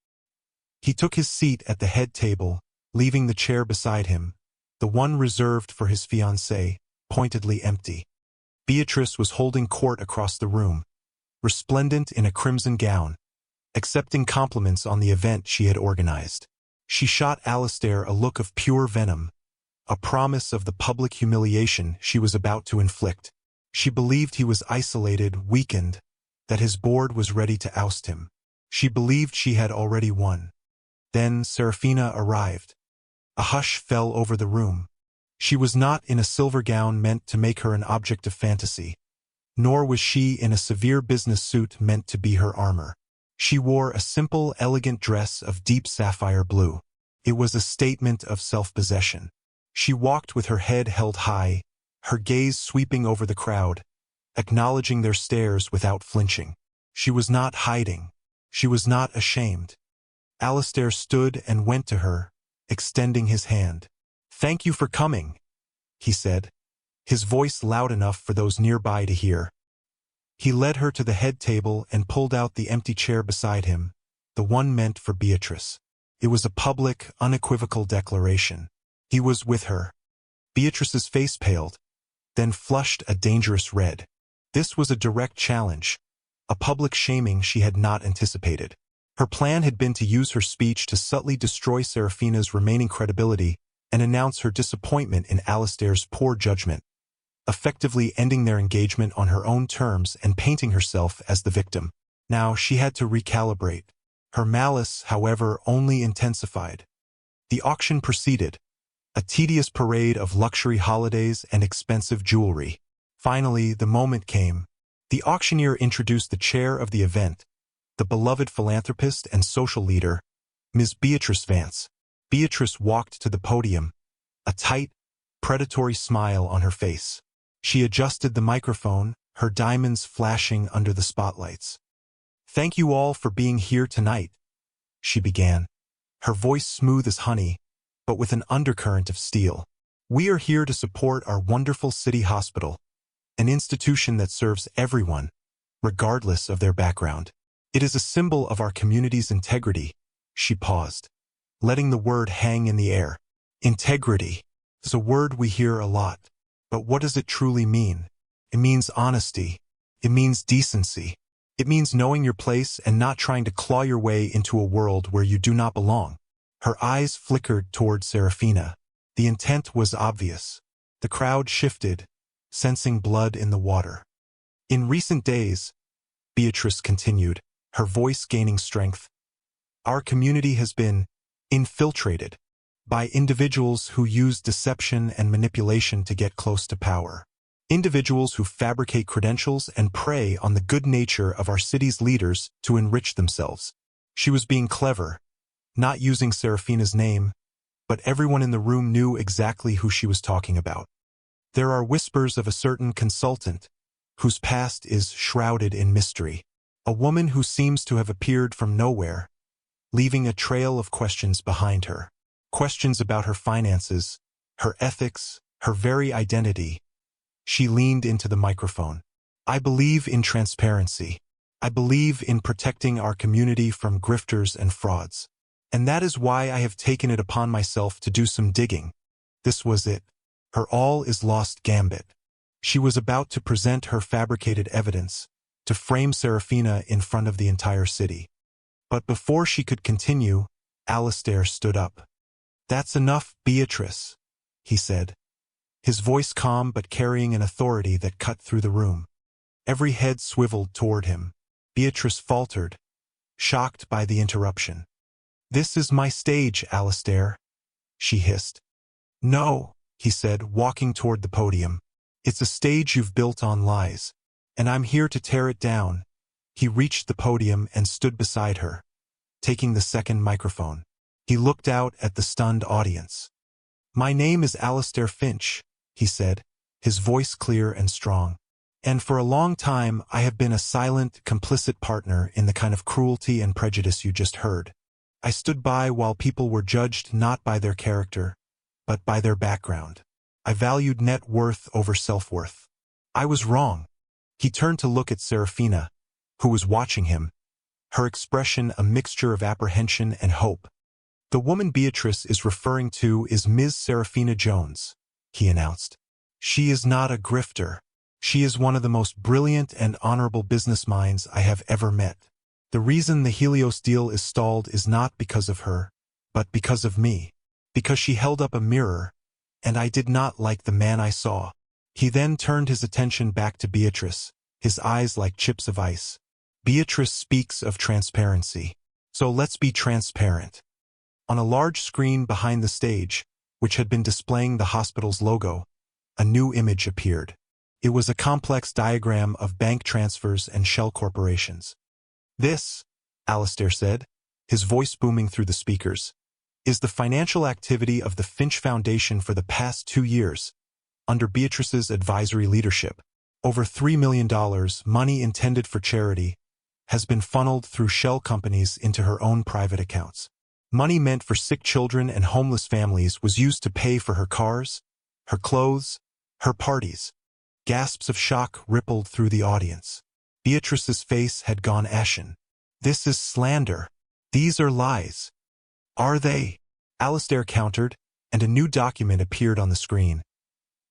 He took his seat at the head table, leaving the chair beside him, the one reserved for his fiancée, pointedly empty. Beatrice was holding court across the room, resplendent in a crimson gown, accepting compliments on the event she had organized. She shot Alistair a look of pure venom, a promise of the public humiliation she was about to inflict. She believed he was isolated, weakened, that his board was ready to oust him. She believed she had already won. Then Serafina arrived. A hush fell over the room. She was not in a silver gown meant to make her an object of fantasy, nor was she in a severe business suit meant to be her armor. She wore a simple, elegant dress of deep sapphire blue. It was a statement of self-possession. She walked with her head held high, her gaze sweeping over the crowd, acknowledging their stares without flinching. She was not hiding. She was not ashamed. Alistair stood and went to her, extending his hand. "Thank you for coming," he said, his voice loud enough for those nearby to hear. He led her to the head table and pulled out the empty chair beside him, the one meant for Beatrice. It was a public, unequivocal declaration. He was with her. Beatrice's face paled, then flushed a dangerous red. This was a direct challenge, a public shaming she had not anticipated. Her plan had been to use her speech to subtly destroy Serafina's remaining credibility and announce her disappointment in Alistair's poor judgment, effectively ending their engagement on her own terms and painting herself as the victim. Now she had to recalibrate. Her malice, however, only intensified. The auction proceeded, a tedious parade of luxury holidays and expensive jewelry. Finally, the moment came. The auctioneer introduced the chair of the event, the beloved philanthropist and social leader, Ms. Beatrice Vance. Beatrice walked to the podium, a tight, predatory smile on her face. She adjusted the microphone, her diamonds flashing under the spotlights. "Thank you all for being here tonight," she began, her voice smooth as honey, but with an undercurrent of steel. "We are here to support our wonderful city hospital, an institution that serves everyone, regardless of their background. It is a symbol of our community's integrity." She paused, letting the word hang in the air. Integrity is a word we hear a lot, but what does it truly mean? It means honesty. It means decency. It means knowing your place and not trying to claw your way into a world where you do not belong. Her eyes flickered toward Serafina. The intent was obvious. The crowd shifted, sensing blood in the water. "In recent days," Beatrice continued, her voice gaining strength, "our community has been infiltrated by individuals who use deception and manipulation to get close to power. Individuals who fabricate credentials and prey on the good nature of our city's leaders to enrich themselves." She was being clever, not using Serafina's name, but everyone in the room knew exactly who she was talking about. "There are whispers of a certain consultant whose past is shrouded in mystery, a woman who seems to have appeared from nowhere, leaving a trail of questions behind her. Questions about her finances, her ethics, her very identity." She leaned into the microphone. "I believe in transparency. I believe in protecting our community from grifters and frauds. And that is why I have taken it upon myself to do some digging." This was it, her all-is-lost gambit. She was about to present her fabricated evidence, to frame Serafina in front of the entire city. But before she could continue, Alistair stood up. "That's enough, Beatrice," he said, his voice calm but carrying an authority that cut through the room. Every head swiveled toward him. Beatrice faltered, shocked by the interruption. "This is my stage, Alistair," she hissed. "No," he said, walking toward the podium. "It's a stage you've built on lies, and I'm here to tear it down." He reached the podium and stood beside her, taking the second microphone. He looked out at the stunned audience. "My name is Alistair Finch," he said, his voice clear and strong. "And for a long time I have been a silent, complicit partner in the kind of cruelty and prejudice you just heard. I stood by while people were judged not by their character, but by their background. I valued net worth over self-worth. I was wrong." He turned to look at Serafina, who was watching him, her expression a mixture of apprehension and hope. "The woman Beatrice is referring to is Ms. Serafina Jones," he announced. "She is not a grifter. She is one of the most brilliant and honorable business minds I have ever met. The reason the Helios deal is stalled is not because of her, but because of me. Because she held up a mirror, and I did not like the man I saw." He then turned his attention back to Beatrice, his eyes like chips of ice. "Beatrice speaks of transparency. So let's be transparent." On a large screen behind the stage, which had been displaying the hospital's logo, a new image appeared. It was a complex diagram of bank transfers and shell corporations. "This," Alistair said, his voice booming through the speakers, "is the financial activity of the Finch Foundation for the past 2 years, under Beatrice's advisory leadership. Over $3 million, money intended for charity, has been funneled through shell companies into her own private accounts. Money meant for sick children and homeless families was used to pay for her cars, her clothes, her parties." Gasps of shock rippled through the audience. Beatrice's face had gone ashen. "This is slander. These are lies." "Are they?" Alistair countered, and a new document appeared on the screen.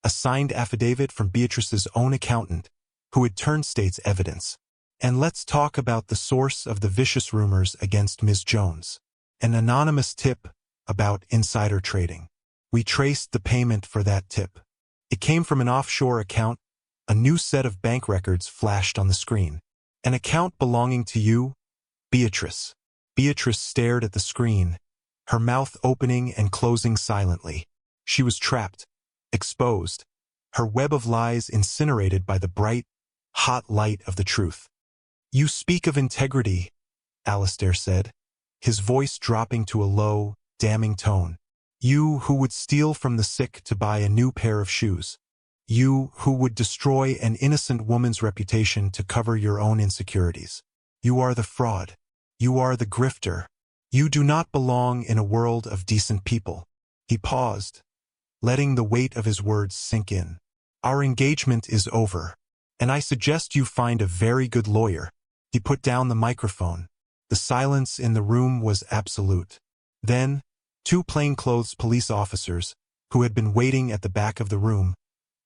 A signed affidavit from Beatrice's own accountant, who had turned state's evidence. And let's talk about the source of the vicious rumors against Ms. Jones. An anonymous tip about insider trading. We traced the payment for that tip. It came from an offshore account. A new set of bank records flashed on the screen. An account belonging to you, Beatrice. Beatrice stared at the screen, her mouth opening and closing silently. She was trapped, exposed, her web of lies incinerated by the bright, hot light of the truth. You speak of integrity, Alistair said, his voice dropping to a low, damning tone. You who would steal from the sick to buy a new pair of shoes. You who would destroy an innocent woman's reputation to cover your own insecurities. You are the fraud. You are the grifter. You do not belong in a world of decent people. He paused, letting the weight of his words sink in. Our engagement is over, and I suggest you find a very good lawyer. He put down the microphone. The silence in the room was absolute. Then, two plainclothes police officers, who had been waiting at the back of the room,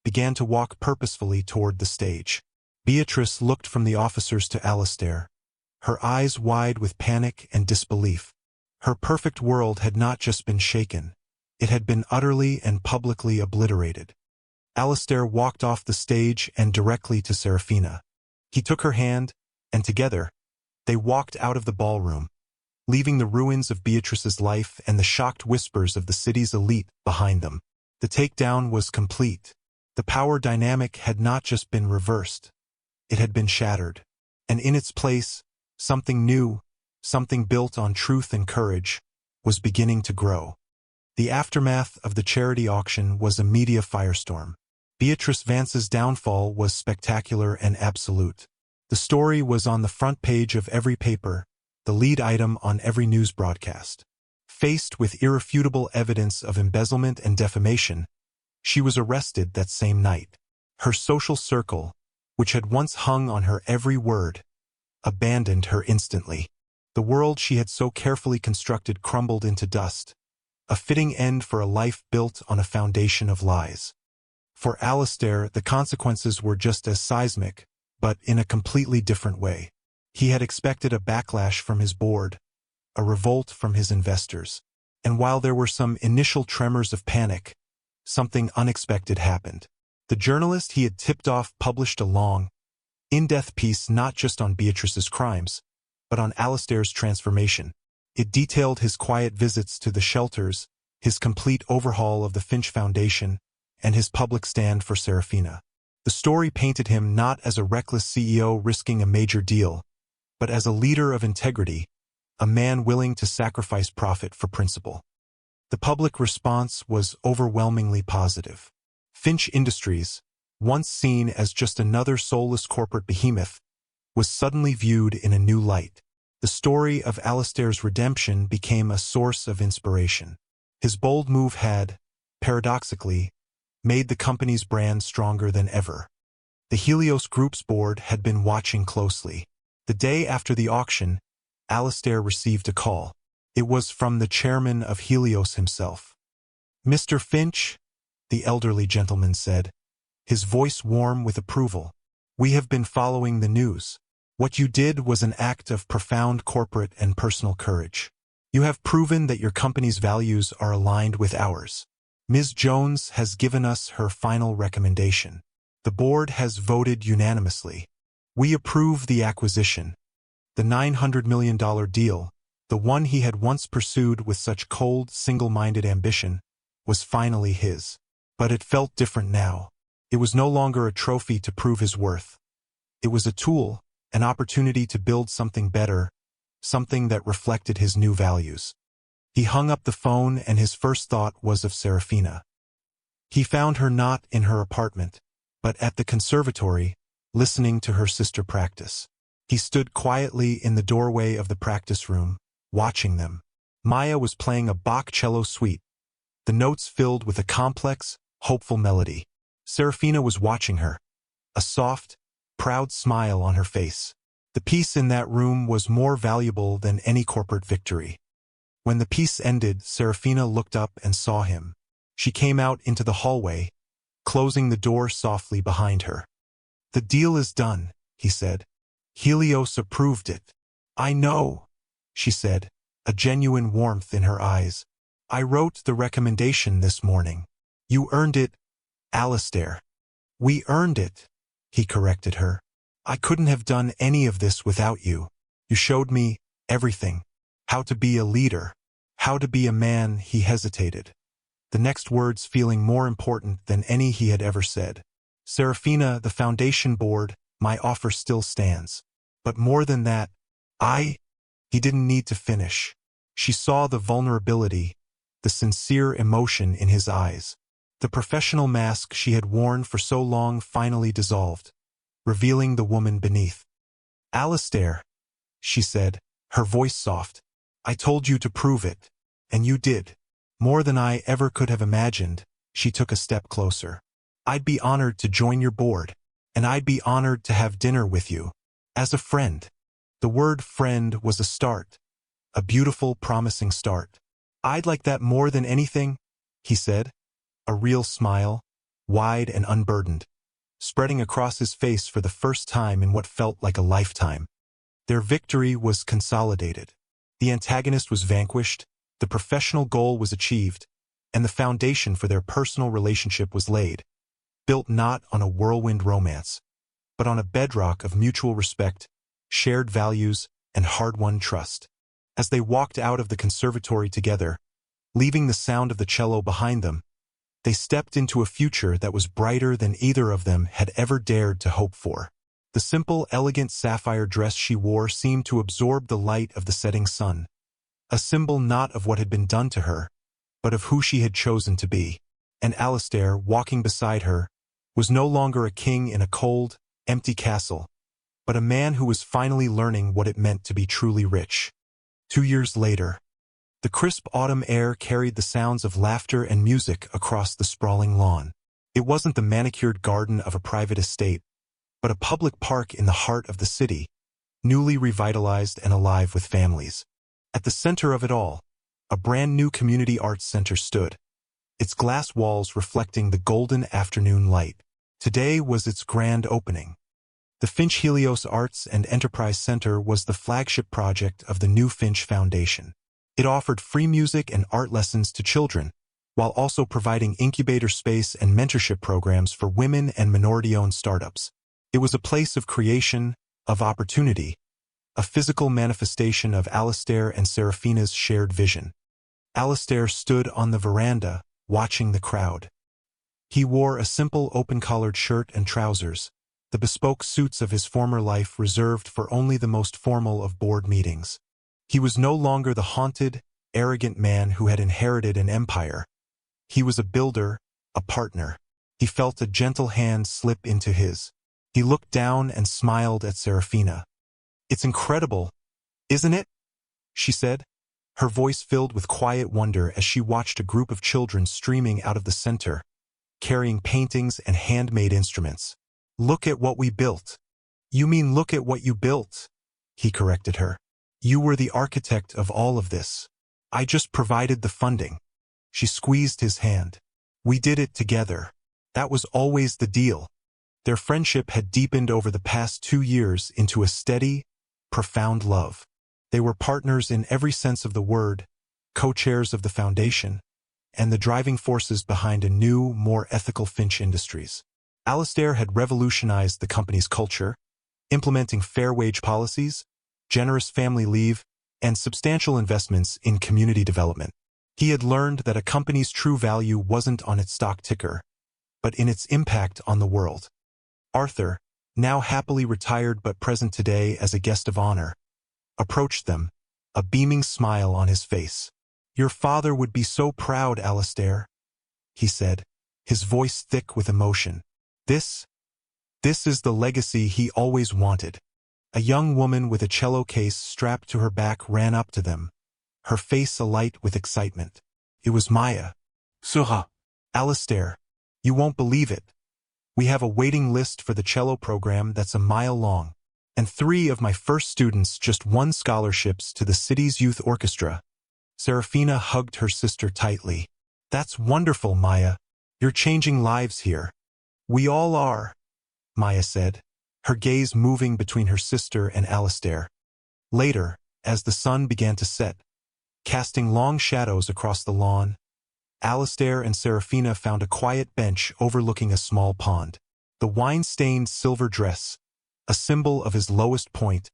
began to walk purposefully toward the stage. Beatrice looked from the officers to Alistair, her eyes wide with panic and disbelief. Her perfect world had not just been shaken, it had been utterly and publicly obliterated. Alistair walked off the stage and directly to Serafina. He took her hand, and together, they walked out of the ballroom, leaving the ruins of Beatrice's life and the shocked whispers of the city's elite behind them. The takedown was complete. The power dynamic had not just been reversed, it had been shattered. And in its place, something new, something built on truth and courage, was beginning to grow. The aftermath of the charity auction was a media firestorm. Beatrice Vance's downfall was spectacular and absolute. The story was on the front page of every paper, the lead item on every news broadcast. Faced with irrefutable evidence of embezzlement and defamation, she was arrested that same night. Her social circle, which had once hung on her every word, abandoned her instantly. The world she had so carefully constructed crumbled into dust, a fitting end for a life built on a foundation of lies. For Alistair, the consequences were just as seismic, but in a completely different way. He had expected a backlash from his board, a revolt from his investors. And while there were some initial tremors of panic, something unexpected happened. The journalist he had tipped off published a long, in-depth piece not just on Beatrice's crimes, but on Alistair's transformation. It detailed his quiet visits to the shelters, his complete overhaul of the Finch Foundation, and his public stand for Serafina. The story painted him not as a reckless CEO risking a major deal, but as a leader of integrity, a man willing to sacrifice profit for principle. The public response was overwhelmingly positive. Finch Industries, once seen as just another soulless corporate behemoth, was suddenly viewed in a new light. The story of Alistair's redemption became a source of inspiration. His bold move had, paradoxically, made the company's brand stronger than ever. The Helios Group's board had been watching closely. The day after the auction, Alistair received a call. It was from the chairman of Helios himself. "Mr. Finch," the elderly gentleman said, his voice warm with approval, "we have been following the news. What you did was an act of profound corporate and personal courage. You have proven that your company's values are aligned with ours. Ms. Jones has given us her final recommendation. The board has voted unanimously. We approve the acquisition. The $900 million deal, the one he had once pursued with such cold, single-minded ambition, was finally his. But it felt different now. It was no longer a trophy to prove his worth. It was a tool, an opportunity to build something better, something that reflected his new values. He hung up the phone and his first thought was of Serafina. He found her not in her apartment, but at the conservatory, listening to her sister practice. He stood quietly in the doorway of the practice room, watching them. Maya was playing a Bach cello suite, the notes filled with a complex, hopeful melody. Serafina was watching her, a soft, proud smile on her face. The peace in that room was more valuable than any corporate victory. When the piece ended, Serafina looked up and saw him. She came out into the hallway, closing the door softly behind her. "The deal is done," he said. Helios approved it. I know, she said, a genuine warmth in her eyes. I wrote the recommendation this morning. You earned it, Alistair. We earned it, he corrected her. I couldn't have done any of this without you. You showed me everything. How to be a leader. How to be a man. He hesitated, the next words feeling more important than any he had ever said. Serafina, the foundation board, my offer still stands. But more than that, he didn't need to finish. She saw the vulnerability, the sincere emotion in his eyes. The professional mask she had worn for so long finally dissolved, revealing the woman beneath. Alistair, she said, her voice soft, I told you to prove it, and you did. More than I ever could have imagined. She took a step closer. I'd be honored to join your board, and I'd be honored to have dinner with you. As a friend. The word friend was a start. A beautiful, promising start. I'd like that more than anything, he said, a real smile, wide and unburdened, spreading across his face for the first time in what felt like a lifetime. Their victory was consolidated. The antagonist was vanquished, the professional goal was achieved, and the foundation for their personal relationship was laid, built not on a whirlwind romance, but on a bedrock of mutual respect, shared values, and hard-won trust. As they walked out of the conservatory together, leaving the sound of the cello behind them, they stepped into a future that was brighter than either of them had ever dared to hope for. The simple, elegant sapphire dress she wore seemed to absorb the light of the setting sun, a symbol not of what had been done to her, but of who she had chosen to be. And Alistair, walking beside her, was no longer a king in a cold, empty castle, but a man who was finally learning what it meant to be truly rich. 2 years later, the crisp autumn air carried the sounds of laughter and music across the sprawling lawn. It wasn't the manicured garden of a private estate, but a public park in the heart of the city, newly revitalized and alive with families. At the center of it all, a brand new community arts center stood, its glass walls reflecting the golden afternoon light. Today was its grand opening. The Finch Helios Arts and Enterprise Center was the flagship project of the new Finch Foundation. It offered free music and art lessons to children, while also providing incubator space and mentorship programs for women and minority-owned startups. It was a place of creation, of opportunity, a physical manifestation of Alistair and Serafina's shared vision. Alistair stood on the veranda, watching the crowd. He wore a simple open-collared shirt and trousers, the bespoke suits of his former life reserved for only the most formal of board meetings. He was no longer the haunted, arrogant man who had inherited an empire. He was a builder, a partner. He felt a gentle hand slip into his. He looked down and smiled at Serafina. It's incredible, isn't it? She said, her voice filled with quiet wonder as she watched a group of children streaming out of the center, carrying paintings and handmade instruments. Look at what we built. You mean look at what you built, he corrected her. You were the architect of all of this. I just provided the funding. She squeezed his hand. We did it together. That was always the deal. Their friendship had deepened over the past 2 years into a steady, profound love. They were partners in every sense of the word, co-chairs of the foundation, and the driving forces behind a new, more ethical Finch Industries. Alistair had revolutionized the company's culture, implementing fair wage policies, generous family leave, and substantial investments in community development. He had learned that a company's true value wasn't on its stock ticker, but in its impact on the world. Arthur, now happily retired but present today as a guest of honor, approached them, a beaming smile on his face. Your father would be so proud, Alistair, he said, his voice thick with emotion. This is the legacy he always wanted. A young woman with a cello case strapped to her back ran up to them, her face alight with excitement. It was Maya. Sura. Alistair, you won't believe it. We have a waiting list for the cello program that's a mile long, and 3 of my first students just won scholarships to the city's youth orchestra. Serafina hugged her sister tightly. That's wonderful, Maya. You're changing lives here. We all are, Maya said, her gaze moving between her sister and Alistair. Later, as the sun began to set, casting long shadows across the lawn, Alistair and Serafina found a quiet bench overlooking a small pond. The wine-stained silver dress, a symbol of his lowest point,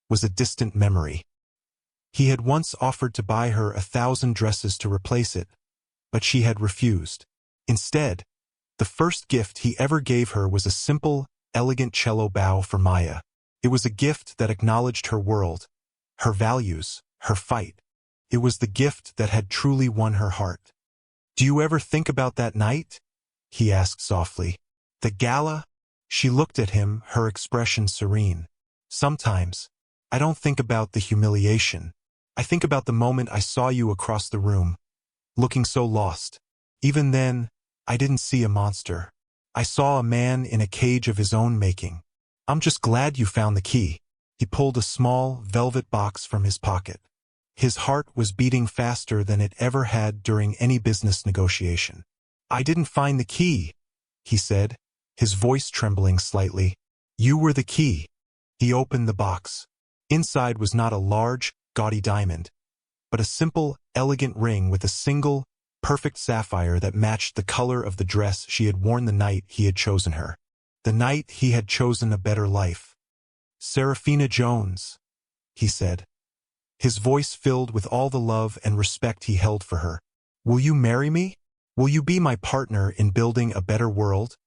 was a distant memory. He had once offered to buy her 1,000 dresses to replace it, but she had refused. Instead, the first gift he ever gave her was a simple, elegant cello bow for Maya. It was a gift that acknowledged her world, her values, her fight. It was the gift that had truly won her heart. "Do you ever think about that night?" he asked softly. "The gala?" She looked at him, her expression serene. "Sometimes. I don't think about the humiliation. I think about the moment I saw you across the room, looking so lost. Even then, I didn't see a monster. I saw a man in a cage of his own making. I'm just glad you found the key." He pulled a small, velvet box from his pocket. His heart was beating faster than it ever had during any business negotiation. "I didn't find the key," he said, his voice trembling slightly. "You were the key." He opened the box. Inside was not a large, gaudy diamond, but a simple, elegant ring with a single, perfect sapphire that matched the color of the dress she had worn the night he had chosen her. The night he had chosen a better life. "Serafina Jones," he said, his voice filled with all the love and respect he held for her. "Will you marry me? Will you be my partner in building a better world?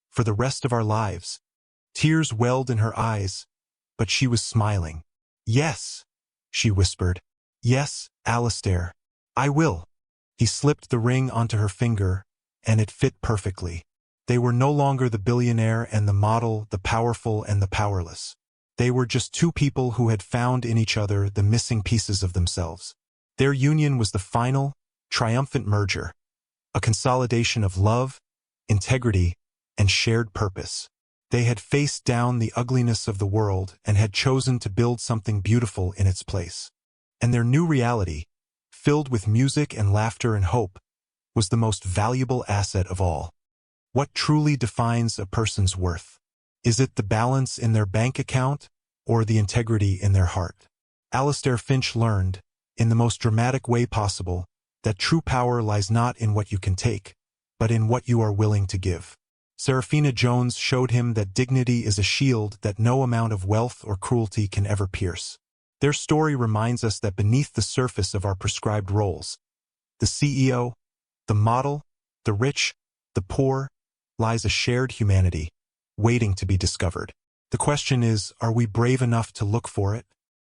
For the rest of our lives?" Tears welled in her eyes, but she was smiling. "Yes," she whispered. "Yes, Alistair. I will." He slipped the ring onto her finger, and it fit perfectly. They were no longer the billionaire and the model, the powerful and the powerless. They were just two people who had found in each other the missing pieces of themselves. Their union was the final, triumphant merger, a consolidation of love, integrity, and shared purpose. They had faced down the ugliness of the world and had chosen to build something beautiful in its place. And their new reality, filled with music and laughter and hope, was the most valuable asset of all. What truly defines a person's worth? Is it the balance in their bank account or the integrity in their heart? Alistair Finch learned, in the most dramatic way possible, that true power lies not in what you can take, but in what you are willing to give. Serafina Jones showed him that dignity is a shield that no amount of wealth or cruelty can ever pierce. Their story reminds us that beneath the surface of our prescribed roles, the CEO, the model, the rich, the poor, lies a shared humanity, waiting to be discovered. The question is, are we brave enough to look for it?